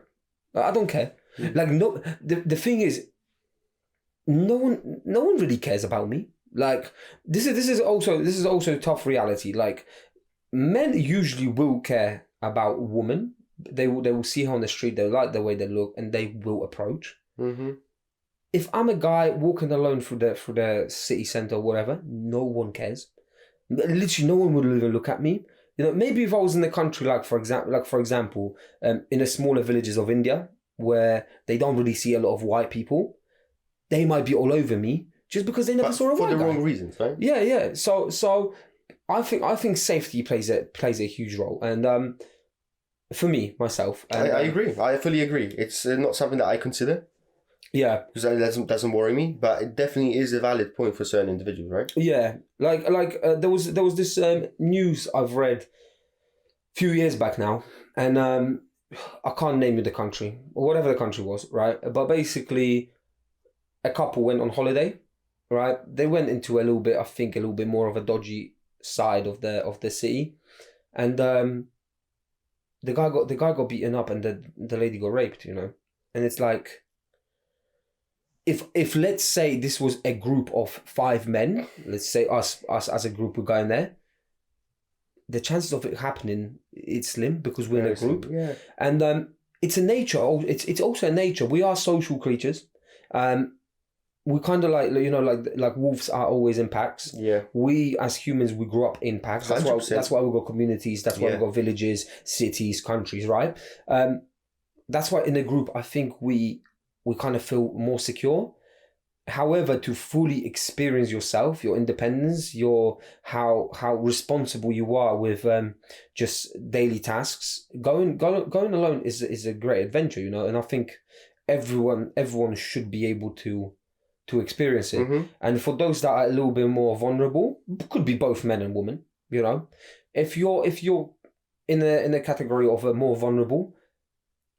I don't care. Like, no, the thing is, no one really cares about me. Like, this is also tough reality. Like, men usually will care about women. They will see her on the street, they'll like the way they look, and they will approach. If I'm a guy walking alone through the city centre or whatever, no one cares. Literally, no one would even look at me. You know, maybe if I was in the country, like for example, in the smaller villages of India, where they don't really see a lot of white people, they might be all over me just because they never saw a white guy. For the wrong reasons, right? Yeah. So I think safety plays a huge role, and for me myself, and, I agree. I fully agree. It's not something that I consider. Yeah, because that doesn't worry me, but it definitely is a valid point for certain individuals, right? Yeah, like there was this news I've read a few years back now, and I can't name you the country or whatever the country was, right? But basically, a couple went on holiday, right? They went into a little bit more of a dodgy side of the city, and the guy got beaten up, and the lady got raped, you know, and it's like. If let's say this was a group of 5 men, let's say us as a group were going there, the chances of it happening, it's slim because we're in a group. Yeah. And it's a nature. It's also a nature. We are social creatures. We kind of like wolves are always in packs. Yeah. We as humans, we grew up in packs. That's 100%. why we've got communities. That's why we've got villages, cities, countries, right? That's why in a group, I think we kind of feel more secure. However, to fully experience yourself, your independence, your how responsible you are with just daily tasks, going alone is a great adventure, you know. And I think everyone should be able to experience it. Mm-hmm. And for those that are a little bit more vulnerable, could be both men and women, you know. If you're in a category of a more vulnerable,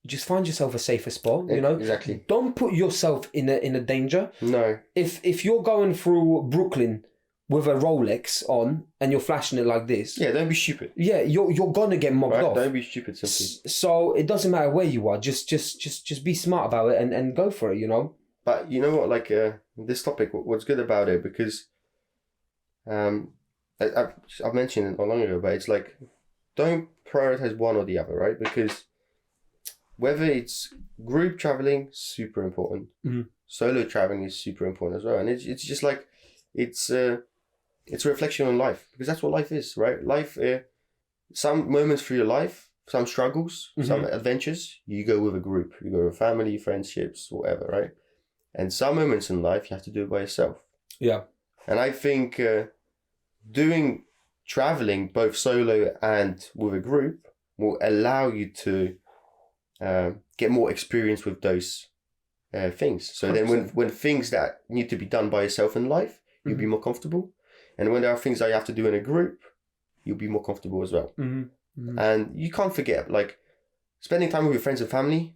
just find yourself a safer spot, you know. Exactly. Don't put yourself in a danger. No. If you're going through Brooklyn with a Rolex on and you're flashing it like this, yeah, don't be stupid. Yeah, you're gonna get mugged off. Don't be stupid, simply. So it doesn't matter where you are. Just be smart about it and go for it, you know. But you know what? Like this topic, what's good about it, because I've mentioned it not long ago, but it's like don't prioritize one or the other, right? Because whether it's group traveling, super important. Mm-hmm. Solo traveling is super important as well, and it's just like it's a reflection on life, because that's what life is, right? Life, some moments through your life, some struggles, mm-hmm. some adventures, you go with a group, you go with family, friendships, whatever, right? And some moments in life you have to do it by yourself. Yeah, and I think doing traveling both solo and with a group will allow you to get more experience with those things. So 100%. Then when things that need to be done by yourself in life, you'll be more comfortable. And when there are things that you have to do in a group, you'll be more comfortable as well. Mm-hmm. Mm-hmm. And you can't forget, like, spending time with your friends and family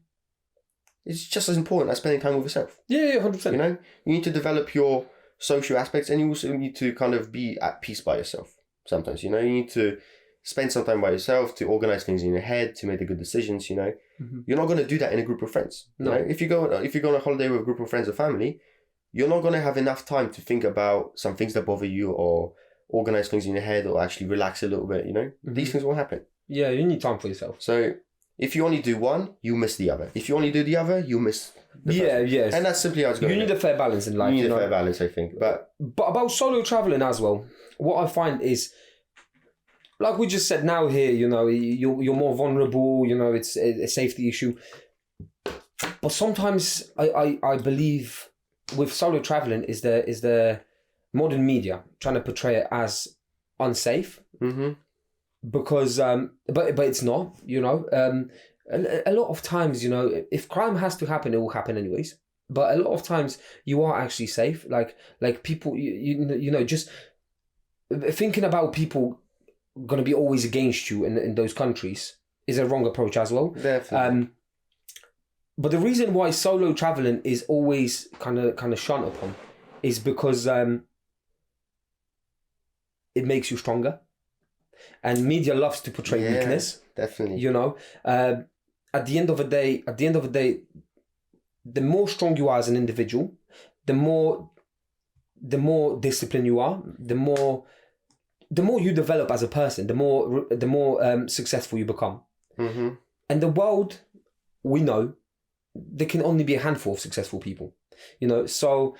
is just as important as spending time with yourself. Yeah, 100%. You know, you need to develop your social aspects, and you also need to kind of be at peace by yourself sometimes. You know, you need to spend some time by yourself to organize things in your head, to make the good decisions, you know. Mm-hmm. You're not going to do that in a group of friends. No. You know? If you go on a holiday with a group of friends or family, you're not going to have enough time to think about some things that bother you or organize things in your head or actually relax a little bit, you know. Mm-hmm. These things won't happen. Yeah, you need time for yourself. So if you only do one, you miss the other. If you only do the other, you miss the first. Yes. And that's simply how it's going. You need a fair balance in life. You need a fair balance, I think. But about solo traveling as well, what I find is, like we just said now here, you know, you're more vulnerable, you know, it's a safety issue. But sometimes I believe with solo traveling is the modern media trying to portray it as unsafe. Mm-hmm. Because but it's not, you know. A lot of times, you know, if crime has to happen, it will happen anyways. But a lot of times you are actually safe. Like people, you know, just thinking about people going to be always against you in those countries is a wrong approach as well. Definitely. But the reason why solo traveling is always kind of shunned upon is because it makes you stronger. And media loves to portray weakness. Definitely. You know, at the end of the day, the more strong you are as an individual, the more disciplined you are, the more you develop as a person, the more successful you become. Mm-hmm. And the world, we know, there can only be a handful of successful people. You know, so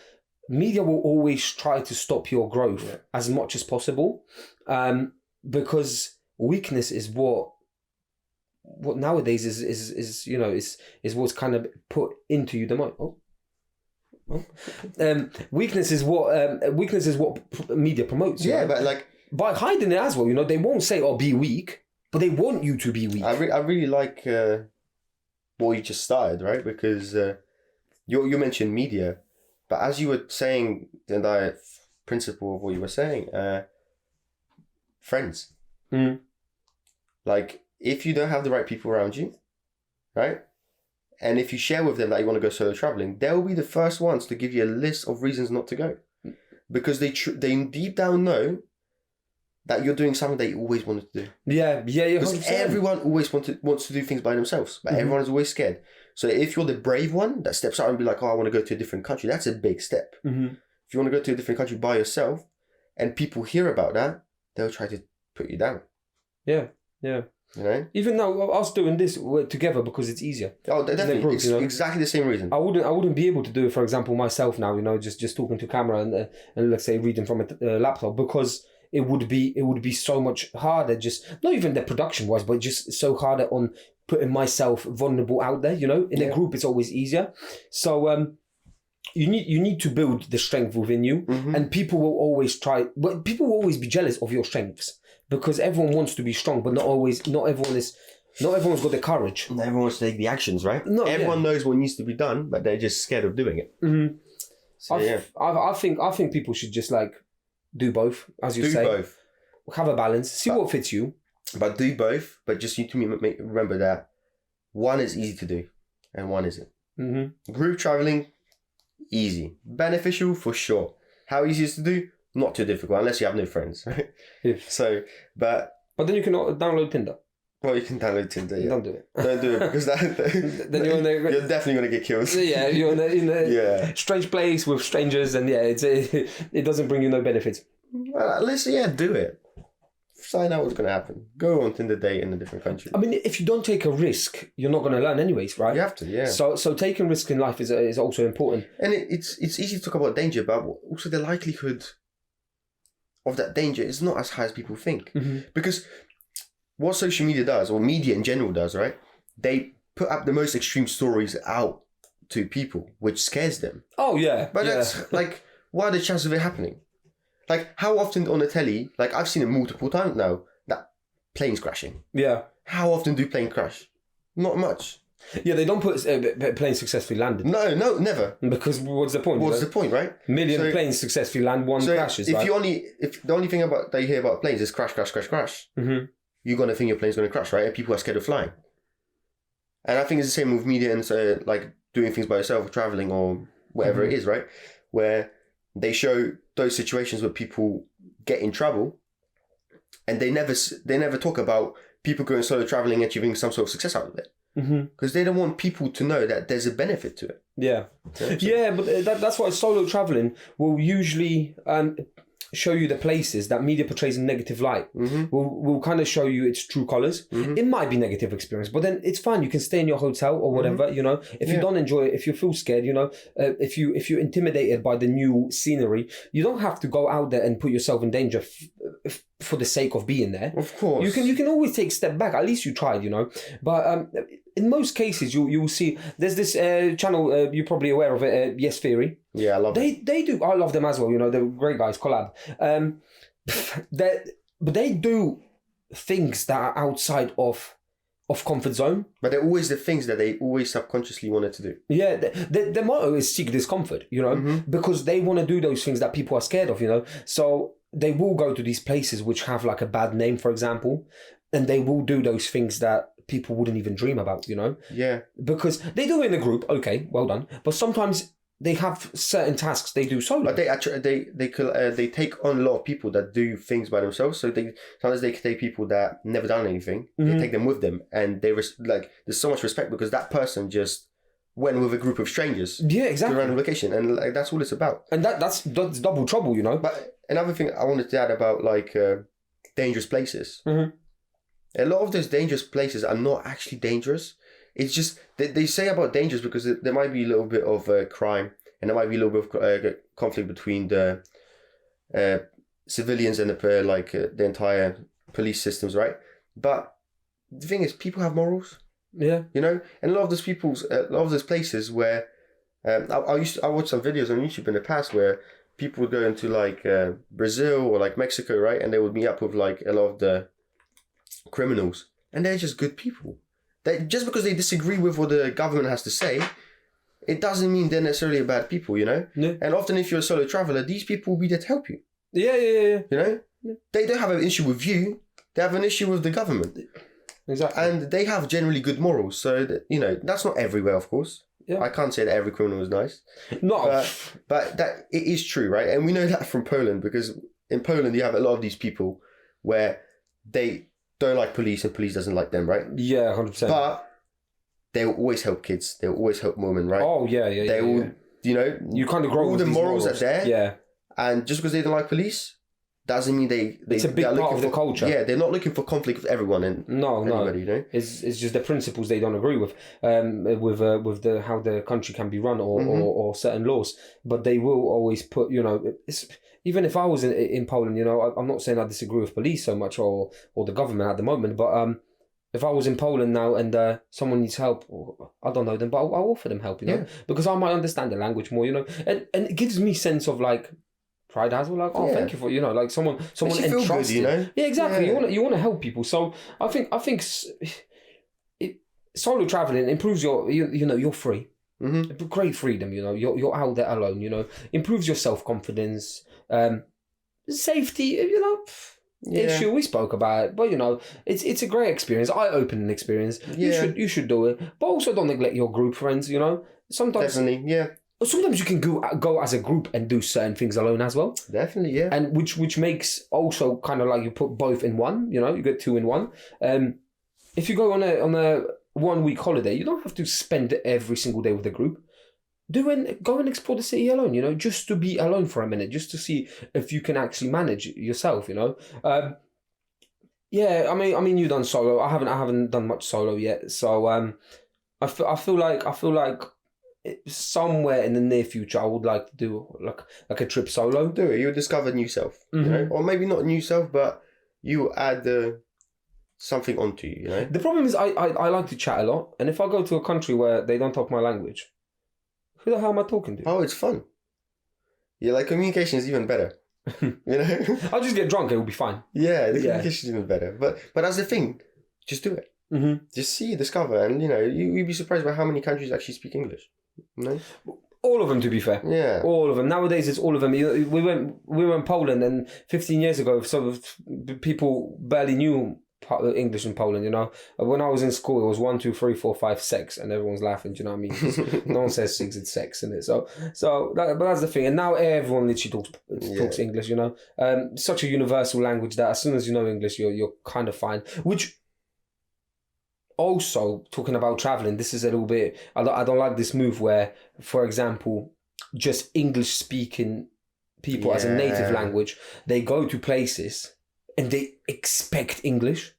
media will always try to stop your growth as much as possible. Because weakness is what nowadays is you know is what's kind of put into you the most. Oh, Weakness is what media promotes. Yeah, but like by hiding it as well, they won't say, "Oh, be weak," but they want you to be weak. I really like what you just started, right? Because you mentioned media, but as you were saying, the entire principle of what you were saying, friends. Mm. Like, if you don't have the right people around you, right? And if you share with them that you want to go solo traveling, they'll be the first ones to give you a list of reasons not to go. Because they deep down know that you're doing something that you always wanted to do. Yeah. Because 100%. everyone always wants to do things by themselves, but everyone is always scared. So if you're the brave one that steps out and be like, oh, I want to go to a different country, that's a big step. Mm-hmm. If you want to go to a different country by yourself and people hear about that, they'll try to put you down. Yeah. Even now, us doing this, we're together because it's easier. Oh, definitely. Group, it's exactly the same reason. I wouldn't be able to do it, for example, myself now, just talking to camera and let's say reading from a laptop, because it would be so much harder, just not even the production wise, but just so harder on putting myself vulnerable out there, in a group. It's always easier. So you need to build the strength within you, and people will always be jealous of your strengths, because everyone wants to be strong, but not everyone's got the courage. Not everyone wants to take the actions, right? Everyone knows what needs to be done, but they're just scared of doing it. Mm-hmm. So, I think people should just do both, as you say. Do both. Have a balance. See what fits you. But do both. But just need to remember that one is easy to do and one isn't. Mm-hmm. Group traveling, easy. Beneficial for sure. How easy is it to do? Not too difficult unless you have no friends. Yeah. So, but then you can download Tinder. Well, you can download Tinder. Yeah. Don't do it. Don't do it because then you're definitely gonna get killed. Yeah, you're in a strange place with strangers, and it doesn't bring you no benefits. Well, let's do it. Find out what's gonna happen. Go on Tinder date in a different country. I mean, if you don't take a risk, you're not gonna learn anyways, right? You have to, yeah. So taking risk in life is also important. And it's easy to talk about danger, but also the likelihood of that danger is not as high as people think. Mm-hmm. Because what social media does, or media in general does, right? They put up the most extreme stories out to people, which scares them. Oh, yeah. But that's what are the chances of it happening? Like, how often on the telly, I've seen it multiple times now, that planes crashing. Yeah. How often do planes crash? Not much. Yeah, they don't put planes successfully landed. No, never. Because what's the point? What's the point, right? Million planes successfully land, one crashes. If the only thing that you hear about planes is crash, mm-hmm. you're gonna think your plane's gonna crash, right? And people are scared of flying. And I think it's the same with media and doing things by yourself, traveling or whatever it is, right? Where they show those situations where people get in trouble, and they never talk about people going solo traveling and achieving some sort of success out of it. Because they don't want people to know that there's a benefit to it. Yeah. Yeah, but that's why solo traveling will usually show you the places that media portrays in negative light. Will kind of show you its true colours. It might be negative experience, but then it's fine. You can stay in your hotel or whatever, If you don't enjoy it, if you feel scared, if you're intimidated by the new scenery, you don't have to go out there and put yourself in danger for the sake of being there. Of course. You can always take a step back. At least you tried, But in most cases, you will see there's this channel, you're probably aware of it, Yes Theory. Yeah, I love it. They do. I love them as well. They're great guys. Collab. But they do things that are outside of comfort zone. But they're always the things that they always subconsciously wanted to do. Yeah, the motto is seek discomfort. Because they want to do those things that people are scared of. So they will go to these places which have a bad name, for example, and they will do those things that people wouldn't even dream about. Yeah. Because they do it in a group. Okay, well done. But sometimes they have certain tasks they do solo. But they take on a lot of people that do things by themselves. So sometimes they take people that never done anything. They take them with them, and there's so much respect because that person just went with a group of strangers. Yeah, exactly. To a random location, and that's all it's about. And that's double trouble, But another thing I wanted to add about dangerous places. A lot of those dangerous places are not actually dangerous. It's just they say about dangerous because there might be a little bit of crime, and there might be a little bit of conflict between the civilians and the entire police systems, right? But the thing is, people have morals. Yeah. And a lot of those places where I watched some videos on YouTube in the past where people would go into like Brazil or like Mexico, right? And they would meet up with like a lot of the criminals, and they're just good people. Just because they disagree with what the government has to say, it doesn't mean they're necessarily bad people, you know? Yeah. And often if you're a solo traveller, these people will be there to help you. Yeah. You know? Yeah. They don't have an issue with you, they have an issue with the government. Exactly. And they have generally good morals, so that, you know, that's not everywhere, of course. Yeah. I can't say that every criminal is nice. No. But that it is true, right? And we know that from Poland, because in Poland you have a lot of these people where they don't like police and police doesn't like them, right? Yeah, 100%. But they will always help kids. They will always help women, right? Oh, yeah. They will, you know... You kind of grow all with the these morals are there. Yeah. And just because they don't like police doesn't mean they it's a big part of the culture. Yeah, they're not looking for conflict with everyone and anybody, you know? It's just the principles they don't agree with the how the country can be run or certain laws. But they will always put, you know, even if I was in Poland, you know, I'm not saying I disagree with police so much or the government at the moment, but if I was in Poland now and someone needs help, or I don't know them, but I'll offer them help, you know, because I might understand the language more, you know, and it gives me sense of like pride as well, like, oh, thank you for, you know, like someone entrusted, good, you know? Yeah, exactly. Yeah. You want to help people. So I think solo traveling improves your, you know, you're free. Mm-hmm. Great freedom, you know, you're out there alone, you know, improves your self-confidence, safety, you know, issue, we spoke about it, but you know, it's a great experience, eye-opening experience. You should do it, but also don't neglect your group friends, you know. Sometimes you can go as a group and do certain things alone as well. Definitely, yeah. And which makes also kind of like you put both in one, you know, you get two in one. If you go on a 1 week holiday, you don't have to spend every single day with the group. Go and explore the city alone, you know, just to be alone for a minute, just to see if you can actually manage yourself, you know. I mean, you've done solo. I haven't done much solo yet, so I feel like somewhere in the near future I would like to do like a trip solo. Do it. You'll discover new self, you know, or maybe not new self, but you add something onto you, you know. The problem is I like to chat a lot, and if I go to a country where they don't talk my language, who the hell am I talking to? Oh, it's fun. Yeah, like communication is even better. You know, I'll just get drunk. It will be fine. Yeah, the communication is even better. But that's the thing. Just do it. Mm-hmm. Just see, discover, and you know, you'd be surprised by how many countries actually speak English. You know? All of them, to be fair. Yeah. All of them. Nowadays, it's all of them. We went Poland, and 15 years ago, so people barely knew English in Poland, you know. When I was in school, it was 1, 2, 3, 4, 5, sex, and everyone's laughing. Do you know what I mean? No one says six; it's sex, isn't it? But that's the thing. And now everyone literally talks English. You know, such a universal language that as soon as you know English, you're kind of fine. Which also, talking about traveling, this is a little bit. I don't like this move where, for example, just English speaking people as a native language, they go to places and they expect English.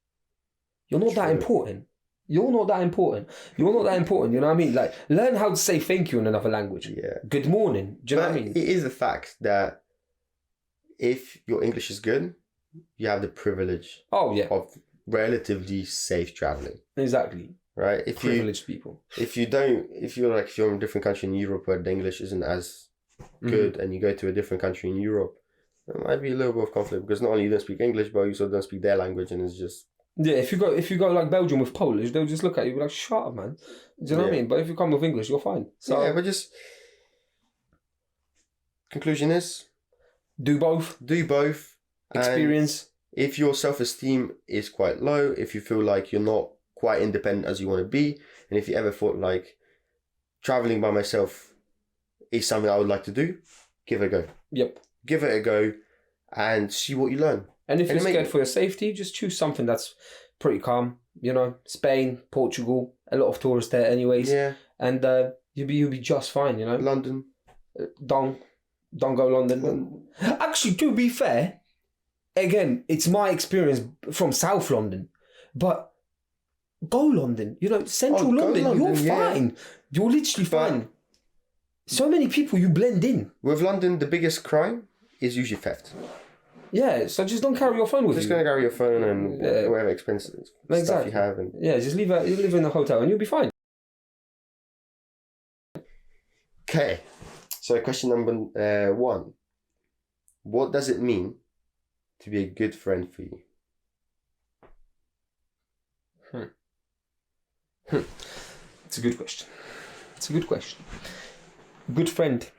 You're not that important. You're not that important. You know what I mean? Like, learn how to say thank you in another language. Yeah. Good morning. Do you know what I mean? It is a fact that if your English is good, you have the privilege of relatively safe traveling. Exactly. Right? Privileged people. If you're in a different country in Europe where the English isn't as good, and you go to a different country in Europe, there might be a little bit of conflict because not only you don't speak English, but you also don't speak their language, and it's just... Yeah, if you go like Belgium with Polish, they'll just look at you and be like, shut up, man. Do you know what I mean? But if you come with English, you're fine. So but just... Conclusion is... Do both. Experience. If your self-esteem is quite low, if you feel like you're not quite independent as you want to be, and if you ever thought like traveling by myself is something I would like to do, give it a go. Yep. Give it a go and see what you learn. And if you're scared for your safety, just choose something that's pretty calm. You know, Spain, Portugal, a lot of tourists there anyways. Yeah. And you'll be just fine, you know. London. Don't go London. Actually, to be fair, again, it's my experience from South London, but go London. You know, Central London, you're fine. You're literally fine. So many people, you blend in. With London, the biggest crime is usually theft. Yeah, so just don't carry your phone with you. Just going to carry your phone and whatever expensive stuff you have. And... Yeah, just live in a hotel and you'll be fine. Okay. So question number 1. What does it mean to be a good friend for you? It's a good question. Good friend.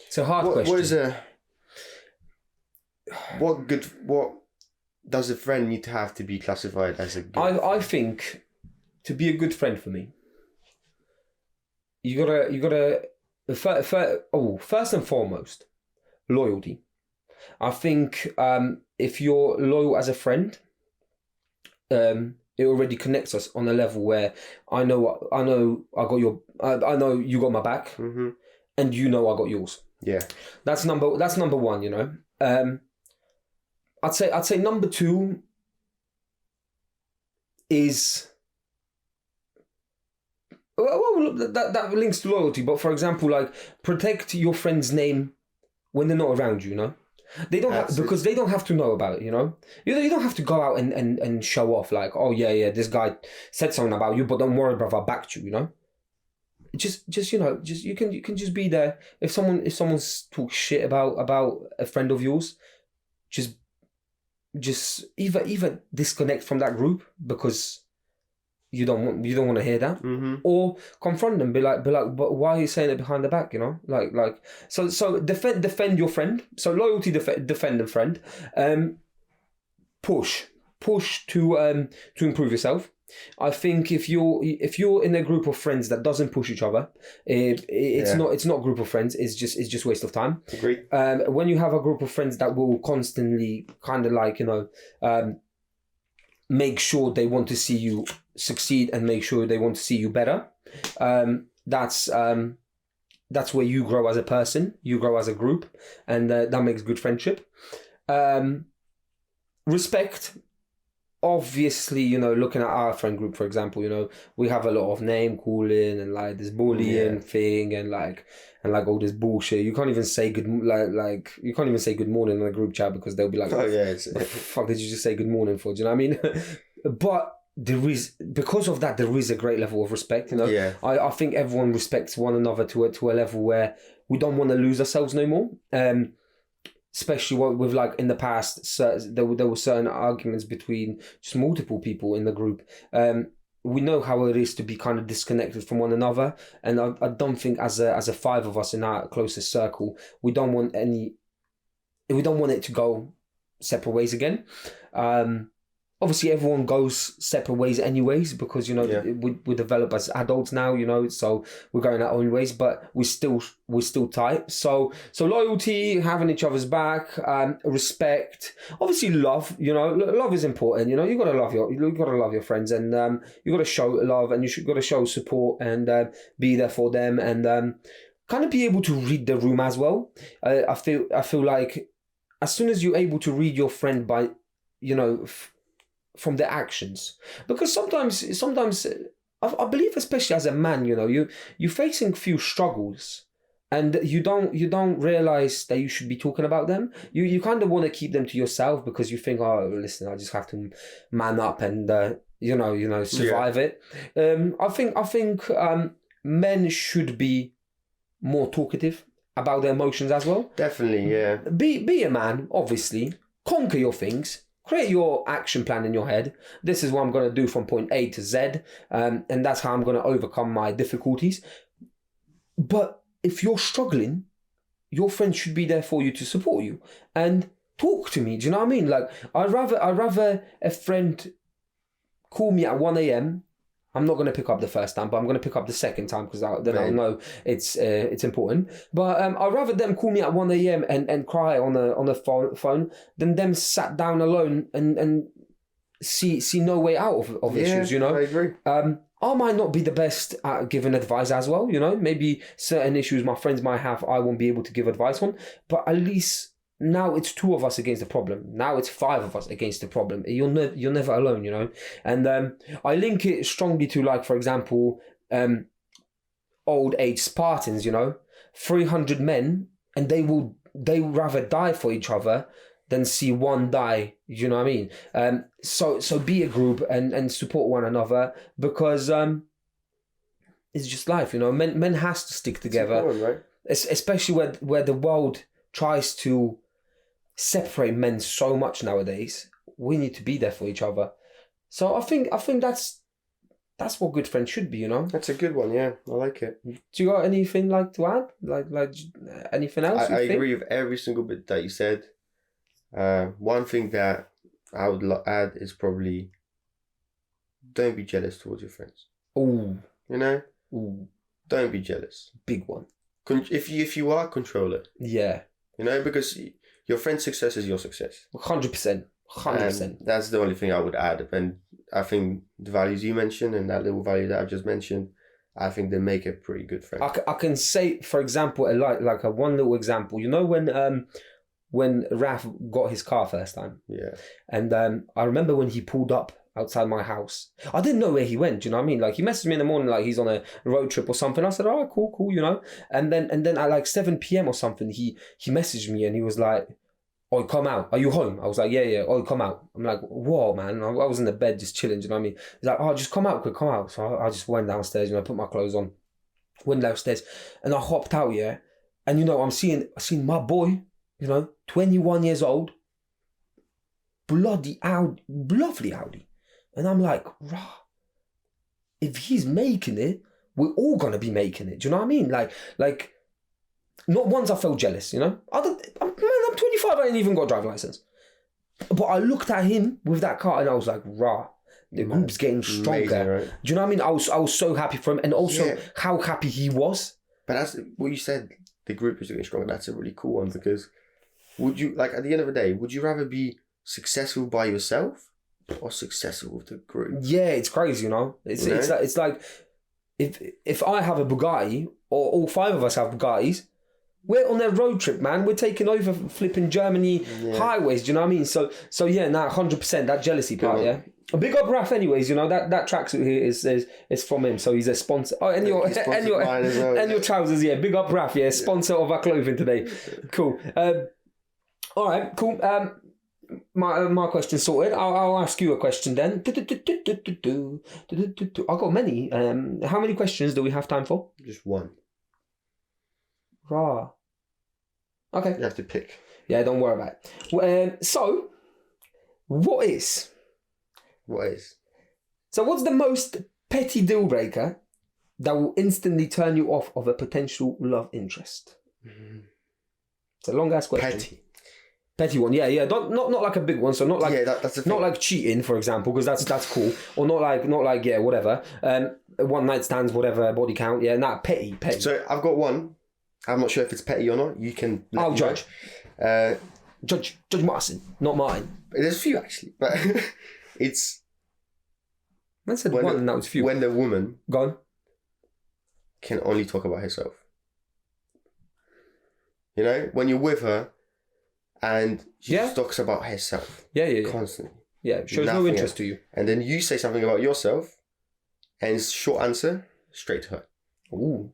It's a hard question. What does a friend need to have to be classified as a good I think to be a good friend for me, you gotta first and foremost, loyalty. I think if you're loyal as a friend, it already connects us on a level where I know I know you got my back, and you know I got yours. Yeah, that's number one. You know, I'd say number 2 is. Well, that links to loyalty, but for example, like protect your friend's name when they're not around you. You know, they don't because they don't have to know about it. You know, you don't have to go out and show off like, oh yeah, this guy said something about you, but don't worry, brother, I backed you. You know, just you can just be there. If someone's talk shit about a friend of yours, just either disconnect from that group because you don't want to hear that, or confront them, be like, but why are you saying it behind the back? You know, like so defend your friend. So loyalty, defend a friend. Push to improve yourself. I think if you're in a group of friends that doesn't push each other, it's not a group of friends. It's just waste of time. Agreed. When you have a group of friends that will constantly kind of like make sure they want to see you succeed and make sure they want to see you better, that's where you grow as a person, you grow as a group, and that makes good friendship. Respect. Obviously, looking at our friend group, for example, we have a lot of name calling and like this bullying thing and like all this bullshit. You can't even say good you can't even say good morning in a group chat because they'll be like, what the fuck did you just say good morning for? Do you know what I mean? But because of that, there is a great level of respect. I think everyone respects one another to a level where we don't want to lose ourselves no more. Especially with like in the past, there were certain arguments between just multiple people in the group. We know how it is to be kind of disconnected from one another, and I don't think as a 5 of us in our closest circle, we don't want it to go separate ways again. Obviously, everyone goes separate ways anyways because we develop as adults now, so we're going our own ways, but we're still tight. So loyalty, having each other's back, respect, obviously love. Love is important. You gotta love your friends, and you gotta show love, and gotta show support, and be there for them, and kind of be able to read the room as well. I feel like as soon as you're able to read your friend by from their actions, because sometimes I believe, especially as a man, you're facing few struggles and you don't realize that you should be talking about them. You kind of want to keep them to yourself because you think, oh, listen, I just have to man up and survive it. I think men should be more talkative about their emotions as well. Definitely, yeah. Be a man, obviously. Conquer your things. Create your action plan in your head. This is what I'm going to do from point A to Z, and that's how I'm going to overcome my difficulties. But if you're struggling, your friends should be there for you to support you and talk to me. Do you know what I mean? Like, I'd rather a friend call me at 1 a.m. I'm not going to pick up the first time, but I'm going to pick up the second time because then I'll know it's important. But I'd rather them call me at 1 a.m. and cry on the phone than them sat down alone and see no way out of issues. I agree. I might not be the best at giving advice as well. Maybe certain issues my friends might have, I won't be able to give advice on. But at least now it's 2 of us against the problem. Now it's 5 of us against the problem. You're never alone, And I link it strongly to, like, for example, old age Spartans, 300 men, and they would rather die for each other than see one die. You know what I mean? So be a group and support one another because it's just life, you know. Men has to stick together, right? Especially where the world tries to separate men so much nowadays. We need to be there for each other. So I think that's what good friends should be, you know. That's a good one. Yeah, I like it. Do you got anything like to add? Like anything else? I agree with every single bit that you said. One thing that I would add is probably don't be jealous towards your friends. Ooh. You know? Ooh. Don't be jealous. Big one. If you are, control it. Yeah. You know, because your friend's success is your success. 100%. 100%. And that's the only thing I would add. And I think the values you mentioned and that little value that I've just mentioned, I think they make a pretty good friend. I can say, for example, like a one little example. You know when Raf got his car first time? Yeah. And I remember when he pulled up outside my house. I didn't know where he went, do you know what I mean? Like, he messaged me in the morning like he's on a road trip or something. I said, oh, cool, you know? And then at like 7 p.m. or something, he messaged me and he was like, oh, come out. Are you home? I was like, yeah. Oh, come out. I'm like, whoa, man. I was in the bed just chilling, do you know what I mean? He's like, oh, just come out quick, come out. So I just went downstairs, you know, put my clothes on, went downstairs and I hopped out, yeah? And, you know, I seen my boy, you know, 21 years old, bloody Audi, lovely Audi. And I'm like, rah, if he's making it, we're all going to be making it. Do you know what I mean? Like, not once I felt jealous, you know? I'm 25, I ain't even got a driving license. But I looked at him with that car and I was like, rah, the group's getting stronger. Amazing, right? Do you know what I mean? I was so happy for him and also how happy he was. But that's what you said, the group is getting stronger. That's a really cool one because would you, like, at the end of the day, would you rather be successful by yourself or successful with the group? Yeah, it's crazy, you know? It's like if I have a Bugatti or all 5 of us have Bugattis, we're on a road trip, man. We're taking over flipping Germany highways, do you know what I mean? So yeah, 100%, that jealousy part, yeah. A big up Raf anyways, you know, that tracksuit here is from him, so he's a sponsor. Oh, and your trousers, yeah. Big up Raf, yeah, sponsor of our clothing today. Cool. All right, cool. My question sorted. I'll ask you a question then. I've got many. How many questions do we have time for? Just one. Rah. Okay. You have to pick. Yeah, don't worry about it. So, what is? So, what's the most petty deal breaker that will instantly turn you off of a potential love interest? Mm-hmm. It's a long ass question. Petty one, yeah. Not like a big one. So not like that's the thing. Not like cheating, for example, because that's cool. Or not like yeah, whatever. One night stands, whatever, body count. Yeah, petty. So I've got one. I'm not sure if it's petty or not. You can. I'll judge. Judge Martin, not mine. There's a few actually, but it's. I said one, and that was few. When the woman gone can only talk about herself. You know, when you're with her. And she just talks about herself. Yeah. Constantly. Yeah, shows no interest to you. And then you say something about yourself, and it's short answer, straight to her. Ooh.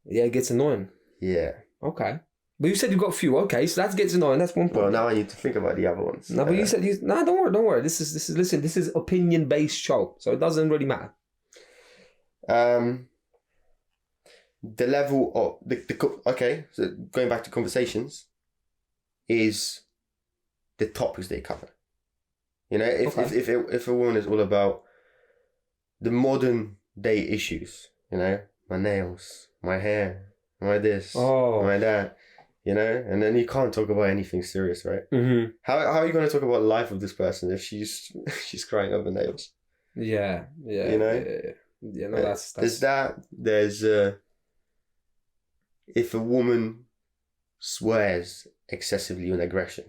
Yeah, it gets annoying. Yeah. Okay. But you said you've got a few. Okay, so that gets annoying. That's one point. Well, now I need to think about the other ones. No, but you said don't worry. This is opinion-based show, so it doesn't really matter. The level of okay, so going back to conversations. Is the topics they cover. You know, if a woman is all about the modern day issues, you know, my nails, my hair, my this, my that, you know, and then you can't talk about anything serious, right? Mm-hmm. How are you going to talk about the life of this person if she's crying over nails? Yeah. You know? Yeah, no, that's... There's if a woman swears excessively on aggression.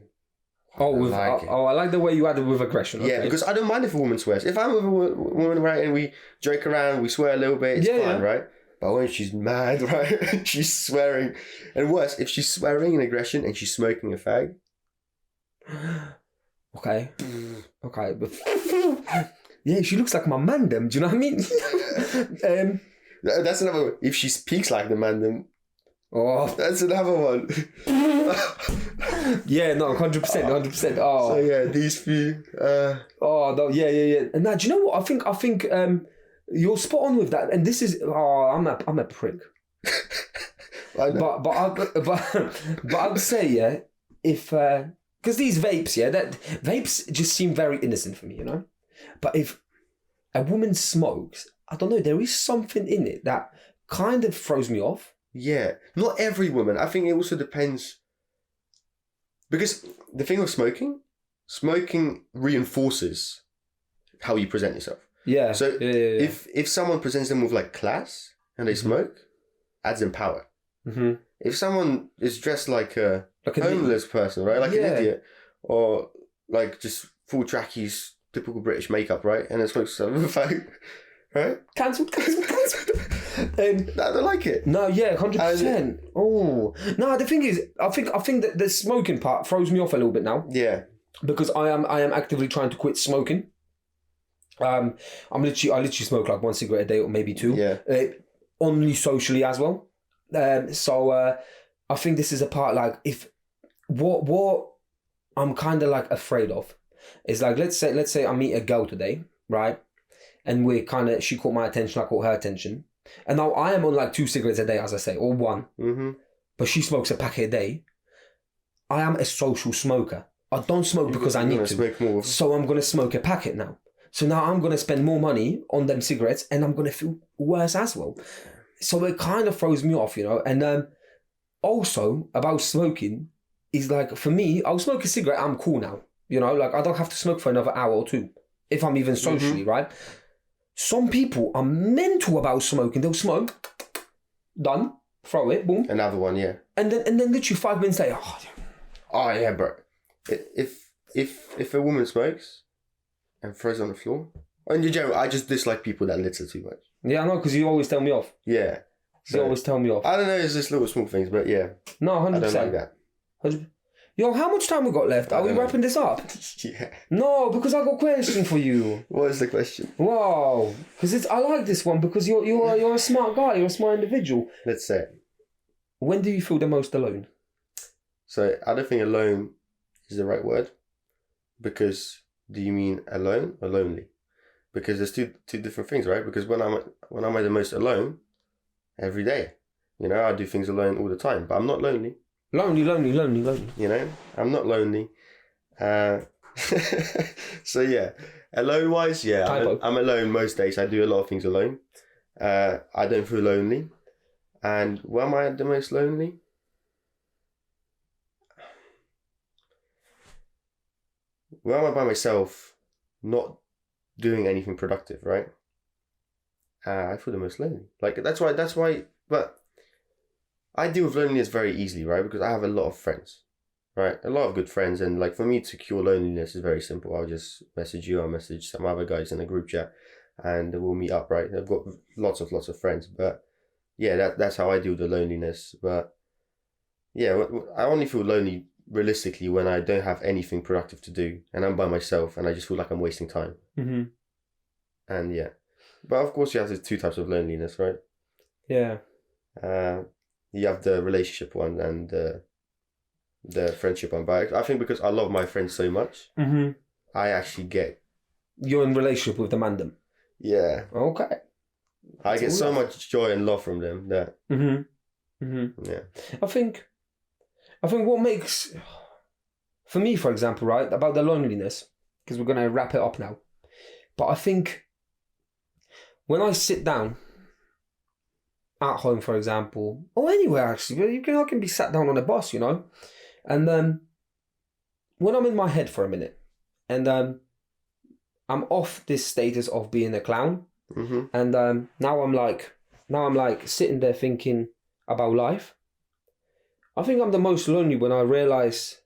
I like the way you added with aggression. Okay. Yeah, because I don't mind if a woman swears. If I'm with a woman, right, and we joke around, we swear a little bit, it's fine, right? But when she's mad, right, she's swearing. And worse, if she's swearing in aggression and she's smoking a fag. Okay. But yeah, she looks like my mandem, do you know what I mean? That's another one. If she speaks like the mandem. Oh, that's another one. Yeah, no, 100%. Oh, so yeah, these few. Oh, no, yeah. And now, do you know what? I think You're spot on with that, and this is I'm a prick. I know. But I'd say, yeah, if because these vapes, yeah, that vapes just seem very innocent for me, you know. But if a woman smokes, I don't know, there is something in it that kind of throws me off. Yeah, not every woman. I think it also depends, because the thing with smoking reinforces how you present yourself. Yeah. So yeah. if someone presents them with like class and they smoke, adds them power. Mm-hmm. If someone is dressed like a homeless person, right, like an idiot, or like just full trackies, typical British makeup, right, and then smokes something, right? Cancelled. I don't like it. No, yeah, 100%. Oh no, the thing is, I think that the smoking part throws me off a little bit now. Yeah, because I am actively trying to quit smoking. I literally smoke like one cigarette a day or maybe two. Yeah. Only socially as well. So I think this is a part like if what I'm kind of like afraid of is like let's say I meet a girl today, right? And she caught my attention, I caught her attention. And now I am on like 2 cigarettes a day, as I say, or 1. Mm-hmm. But she smokes a packet a day. I am a social smoker. I don't smoke because I need to. Smoke more. So I'm going to smoke a packet now. So now I'm going to spend more money on them cigarettes and I'm going to feel worse as well. So it kind of throws me off, you know. And also about smoking is like, for me, I'll smoke a cigarette, I'm cool now. You know, like I don't have to smoke for another hour or 2 if I'm even socially, right? Some people are mental about smoking. They'll smoke, done, throw it, boom. Another one, yeah. And then literally 5 minutes later, oh yeah, bro. If a woman smokes and throws it on the floor, in general, I just dislike people that litter too much. Yeah, I know, because you always tell me off. Yeah. So, you always tell me off. I don't know, it's just little small things, but yeah. No, 100%. I don't like that. 100%. Yo, how much time we got left? Are we wrapping this up? Yeah. No, because I got a question for you. What is the question? Wow. Because I like this one because you're a smart guy, you're a smart individual. Let's say it. When do you feel the most alone? So I don't think alone is the right word, because do you mean alone or lonely? Because there's two different things, right? Because when I'm at the most alone, every day, you know, I do things alone all the time, but I'm not lonely. Lonely. You know, I'm not lonely. So yeah, alone wise, yeah, I'm alone most days. I do a lot of things alone. I don't feel lonely. And where am I the most lonely? Where am I by myself, not doing anything productive, right? I feel the most lonely. Like that's why. But I deal with loneliness very easily, right? Because I have a lot of friends, right? A lot of good friends, and like for me to cure loneliness is very simple. I'll just message you. I'll message some other guys in a group chat, and we'll meet up, right? I've got lots of friends, but yeah, that's how I deal with the loneliness. But yeah, I only feel lonely realistically when I don't have anything productive to do and I'm by myself and I just feel like I'm wasting time. Mm-hmm. And yeah, but of course you have the 2 types of loneliness, right? Yeah. You have the relationship one and the friendship one. But I think because I love my friends so much, I actually get... You're in relationship with the mandem? Yeah. Okay. I get so much joy and love from them that... Yeah. I think what makes... For me, for example, right, about the loneliness, because we're going to wrap it up now, but I think when I sit down at home, for example, or anywhere actually, I can be sat down on a bus, you know, and when I'm in my head for a minute, and I'm off this status of being a clown, and now I'm like sitting there thinking about life. I think I'm the most lonely when I realise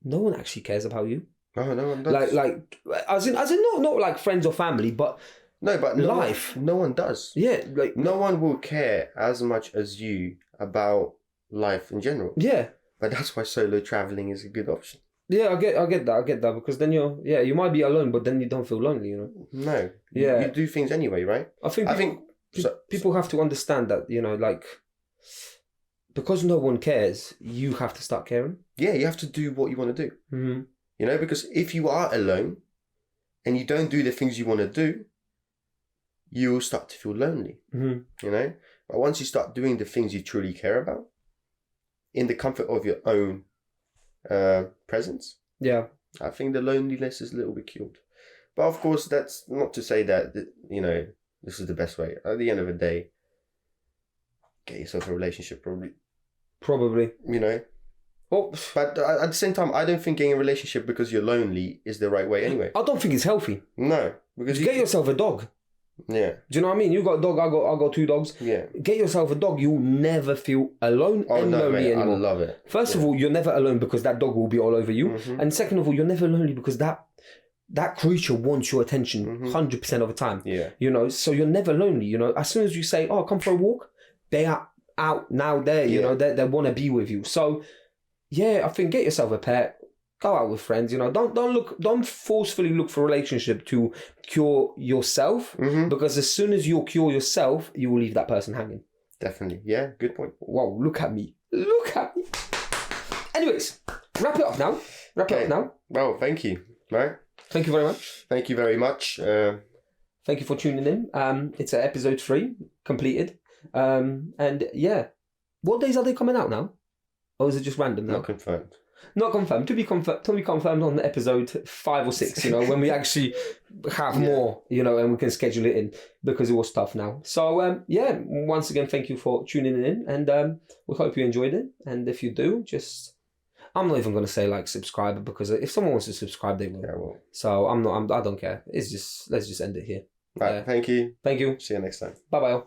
no one actually cares about you. Oh, no one does. Like as in not like friends or family, but life. No one does. Yeah, like no one will care as much as you about life in general. Yeah, but that's why solo traveling is a good option. Yeah, I get that because then you might be alone, but then you don't feel lonely, you know. No. Yeah, you do things anyway, right? I think people have to understand that, you know, like, because no one cares, you have to start caring. Yeah, you have to do what you want to do. Mm-hmm. You know, because if you are alone and you don't do the things you want to do, you'll start to feel lonely. Mm-hmm. You know, but once you start doing the things you truly care about, in the comfort of your own presence, Yeah. I think the loneliness is a little bit cured. But of course, that's not to say that, you know, this is the best way. At the end of the day, get yourself a relationship, probably. You know. Oh, but at the same time, I don't think getting a relationship because you're lonely is the right way anyway. I don't think it's healthy. No, because get yourself a dog. Yeah. Do you know what I mean? You got a dog. I got 2 dogs. Yeah. Get yourself a dog. You'll never feel alone and lonely anymore. I love it. First of all, you're never alone because that dog will be all over you. Mm-hmm. And second of all, you're never lonely because that creature wants your attention 100% of the time. Yeah. You know, so you're never lonely. You know, as soon as you say, "Oh, come for a walk," they are out now. There, you know, they want to be with you. So, yeah, I think get yourself a pet. Go out with friends. You know, don't forcefully look for a relationship to cure yourself, because as soon as you cure yourself, you will leave that person hanging. Definitely. Yeah. Good point. Wow. Look at me. Anyways, wrap it up now. Well, thank you. Right. Thank you very much. Thank you very much. Thank you for tuning in. It's episode 3 completed. And yeah, what days are they coming out now? Or is it just random now? Not confirmed. Not confirmed. To be confirmed on episode 5 or 6. You know, when we actually have more. You know, and we can schedule it in, because it was tough now. So yeah, once again, thank you for tuning in, and we hope you enjoyed it. And if you do, I'm not even going to say like, subscribe, because if someone wants to subscribe, they will. Yeah, well. So I don't care. Let's just end it here. Right. Thank you. Thank you. See you next time. Bye bye.